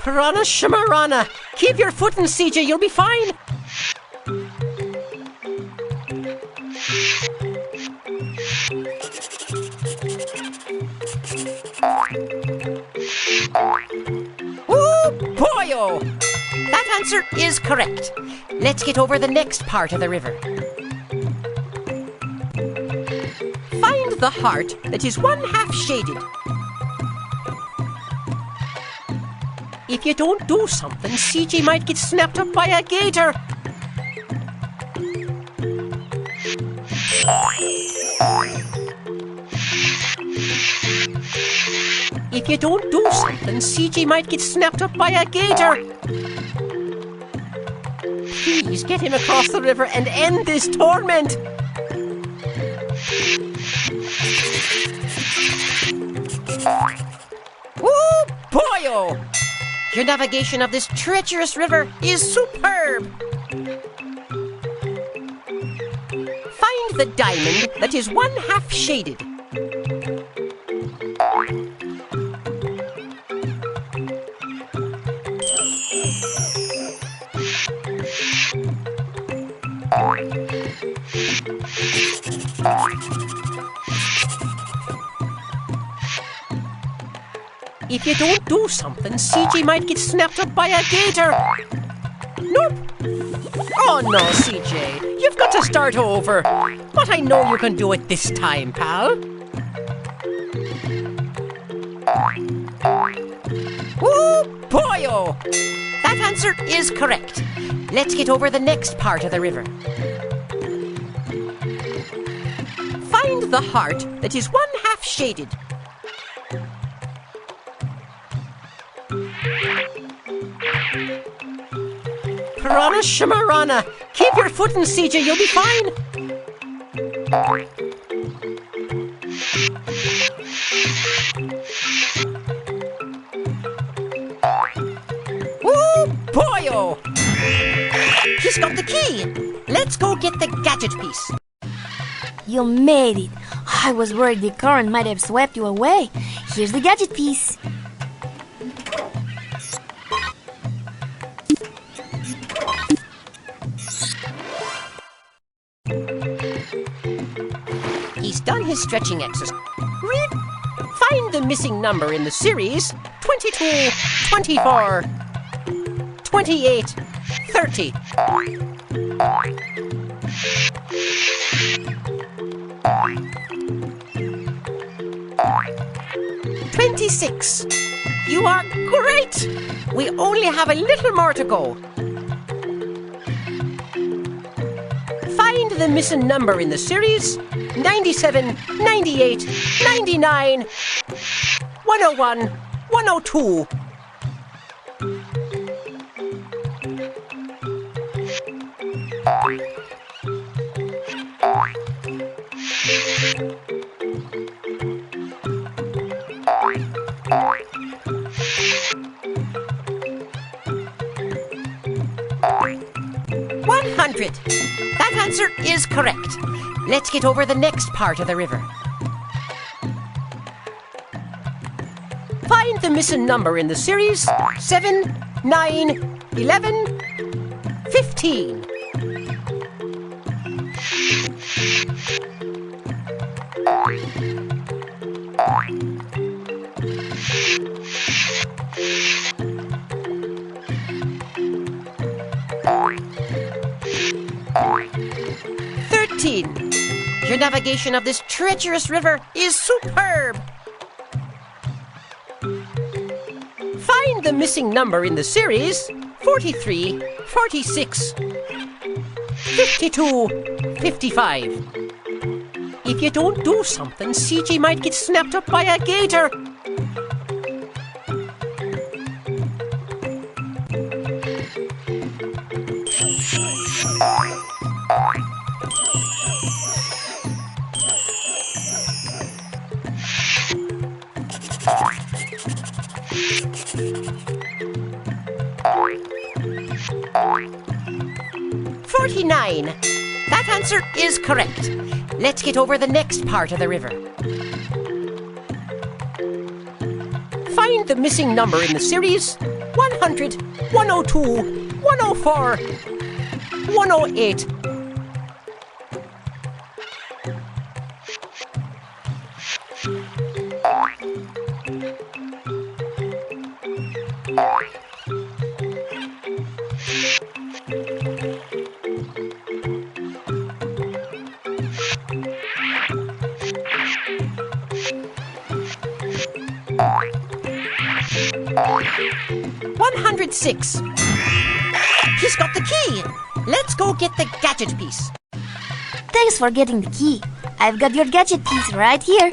Piranha shamarana. Keep your footing, CJ, you'll be fine. Oh, boy-o! That answer is correct. Let's get over the next part of the river. Find the heart that is one half shaded. If you don't do something, CJ might get snapped up by a gator. If you don't do something, CJ might get snapped up by a gator. Please get him across the river and end this torment. Woo, boyo! Your navigation of this treacherous river is superb. Find the diamond that is one half shaded. If you don't do something, CJ might get snapped up by a gator. Nope. Oh no, CJ, you've got to start over. But I know you can do it this time, pal. Woo, boyo! That answer is correct. Let's get over the next part of the river. Find the heart that is one half shaded. Piranha Shamarana! Keep your footing, CJ, you'll be fine! Woo, boyo! He's got the key! Let's go get the gadget piece. You made it. I was worried the current might have swept you away. Here's the gadget piece. He's done his stretching exercise. Find the missing number in the series 22, 24, 28, 30. "26. You are great! We only have a little more to go. Find the missing number in the series 97, 98, 99, 101, 102. That answer is correct. Let's get over the next part of the river. Find the missing number in the series 7, 9, 11, 15. Your navigation of this treacherous river is superb. Find the missing number in the series 43, 46, 52, 55. If you don't do something, CJ might get snapped up by a gator. "49. That answer is correct. Let's get over the next part of the river. Find the missing number in the series 100, 102, 104, 108. 106. He's got the key. Let's go get the gadget piece. Thanks for getting the key. I've got your gadget piece right here.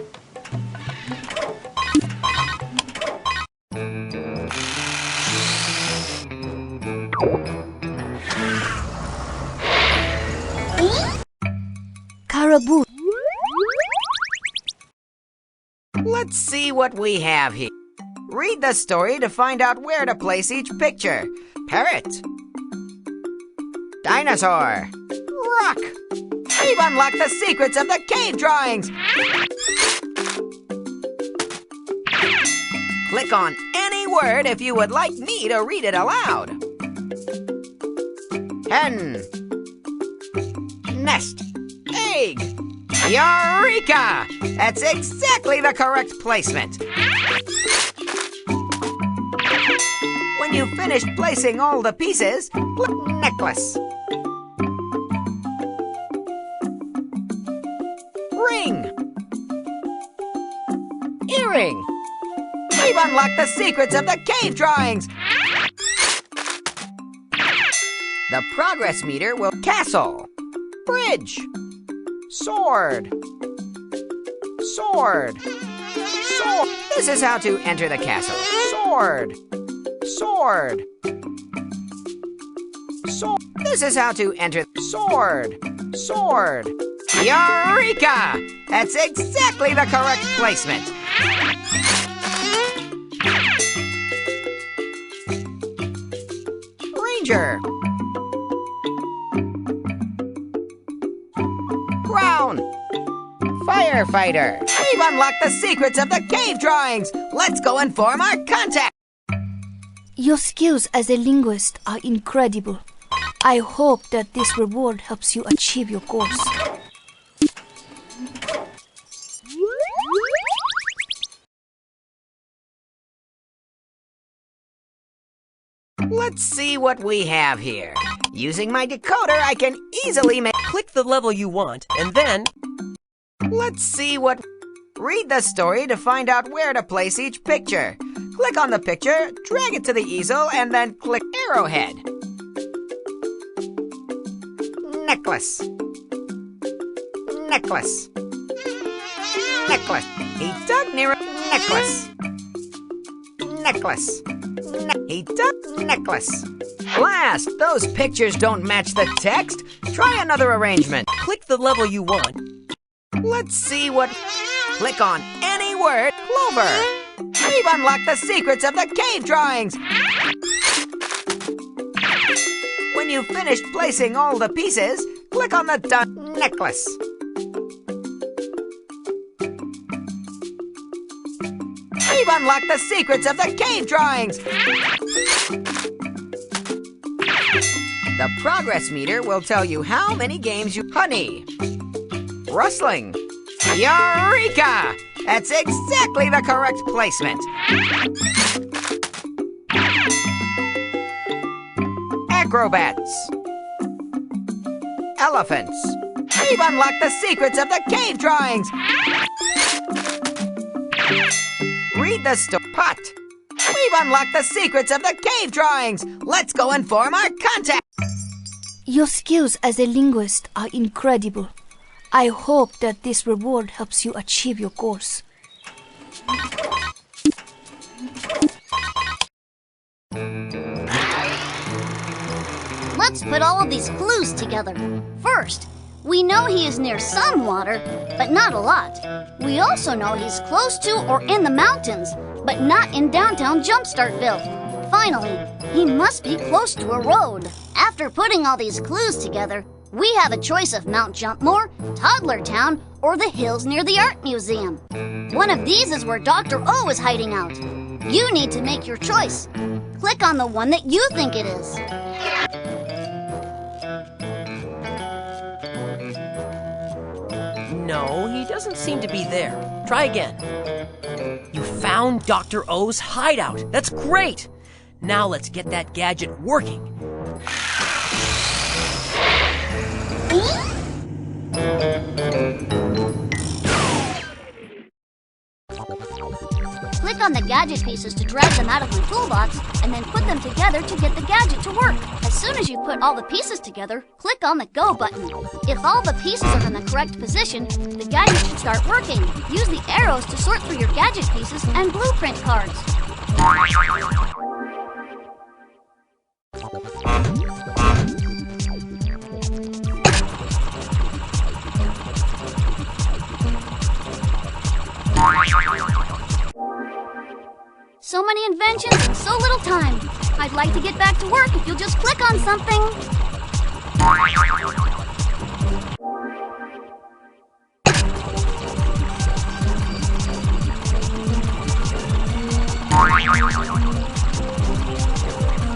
Caribou. Let's see what we have here. Read the story to find out where to place each picture. Parrot. Dinosaur. Rock. We've unlocked the secrets of the cave drawings. Click on any word if you would like me to read it aloud. Hen. Nest. Egg. Eureka! That's exactly the correct placement. When you've finished placing all the pieces, click necklace. Ring. Earring. We've unlocked the secrets of the cave drawings. The progress meter will castle. Bridge. Sword. Sword. Sword. This is how to enter the castle. Sword. Sword. Sword. This is how to enter. Sword. Sword. Eureka! That's exactly the correct placement. Ranger. Crown. Firefighter. We've unlocked the secrets of the cave drawings. Let's go and form our contact. Your skills as a linguist are incredible. I hope that this reward helps you achieve your goals. Let's see what we have here. Using my decoder, I can easily make... Click the level you want, and then... Let's see what... Read the story to find out where to place each picture. Click on the picture, drag it to the easel, and then click arrowhead. Necklace. Necklace. Necklace. He dug near a necklace. Necklace. He dug necklace. Blast! Those pictures don't match the text. Try another arrangement. Click the level you want. Let's see what... Click on any word. Clover. We've unlocked the secrets of the cave drawings. When you've finished placing all the pieces, click on the done necklace. We've unlocked the secrets of the cave drawings. The progress meter will tell you how many games you... Honey. Rustling. Eureka! That's exactly the correct placement. Acrobats. Elephants. We've unlocked the secrets of the cave drawings. Read the pot. We've unlocked the secrets of the cave drawings. Let's go and form our contact. Your skills as a linguist are incredible. I hope that this reward helps you achieve your goals. Let's put all of these clues together. First, we know he is near some water, but not a lot. We also know he's close to or in the mountains, but not in downtown JumpStartville. Finally, he must be close to a road. After putting all these clues together, we have a choice of Mount Jumpmore, Toddler Town, or the hills near the art museum. One of these is where Dr. O is hiding out. You need to make your choice. Click on the one that you think it is. No, he doesn't seem to be there. Try again. You found Dr. O's hideout. That's great! Now let's get that gadget working. Click on on the gadget pieces to drag them out of my toolbox, and then put them together to get the gadget to work. As soon as you put all the pieces together, click on the Go button. If all the pieces are in the correct position, the gadget should start working. Use the arrows to sort through your gadget pieces and blueprint cards. So many inventions in so little time. I'd like to get back to work if you'll just click on something.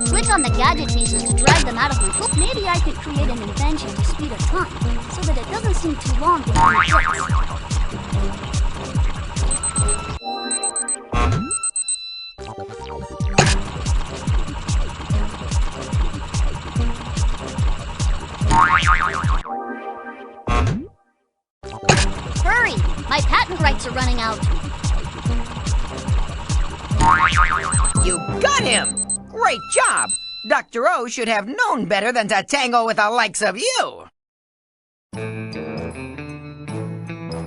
Click on the gadget pieces to drag them out of my tool. Maybe I could create an invention to speed up time, so that it doesn't seem too long between clicks. Hurry! My patent rights are running out. You got him! Great job! Dr. O should have known better than to tangle with the likes of you!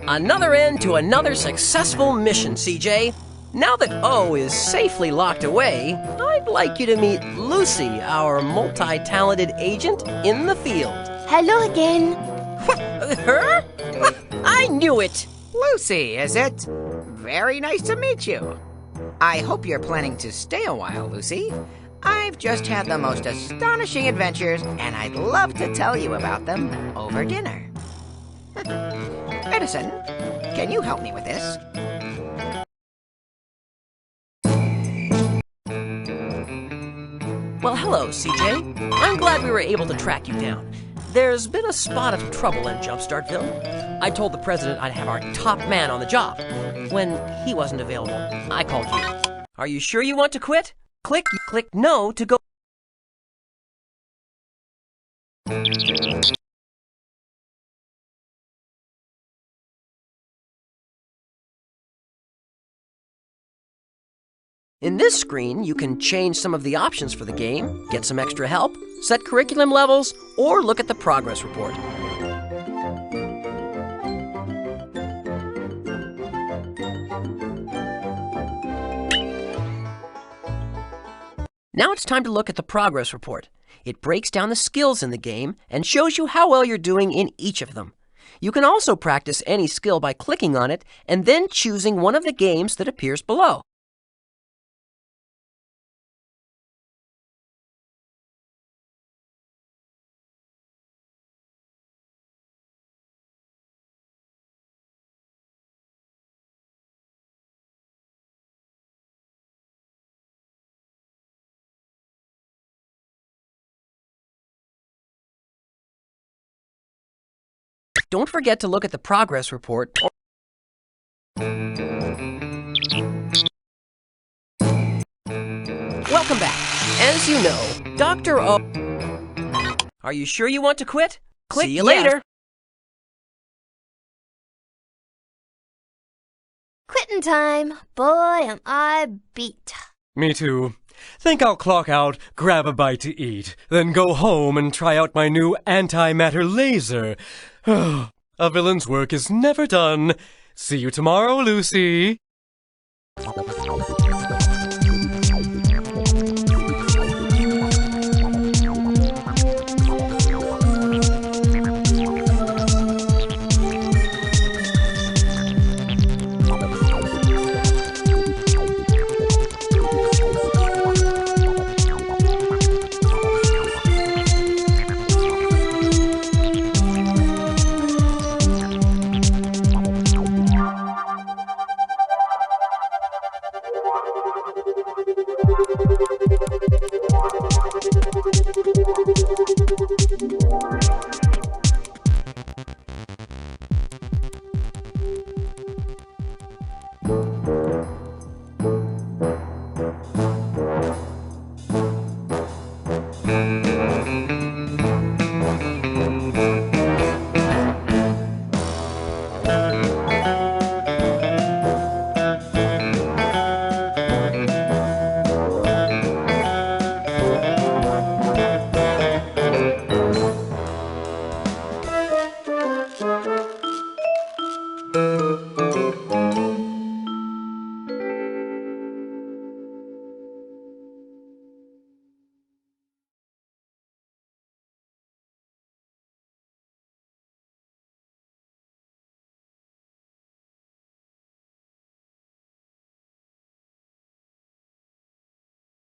Another end to another successful mission, CJ. Now that O is safely locked away, I'd like you to meet Lucy, our multi-talented agent in the field. Hello again. Her? I knew it! Lucy, is it? Very nice to meet you. I hope you're planning to stay a while, Lucy. I've just had the most astonishing adventures, and I'd love to tell you about them over dinner. Edison, can you help me with this? Well, hello, CJ. I'm glad we were able to track you down. There's been a spot of trouble in JumpStartville. I told the president I'd have our top man on the job. When he wasn't available, I called you. Are you sure you want to quit? Click no to go. In this screen, you can change some of the options for the game, get some extra help, set curriculum levels, or look at the progress report. Now it's time to look at the progress report. It breaks down the skills in the game and shows you how well you're doing in each of them. You can also practice any skill by clicking on it and then choosing one of the games that appears below. Don't forget to look at the progress report. Welcome back. As you know, Dr. O... Are you sure you want to quit? See you later. Quitting time. Boy, am I beat. Me too. Think I'll clock out, grab a bite to eat, then go home and try out my new antimatter laser. A villain's work is never done. See you tomorrow, Lucy.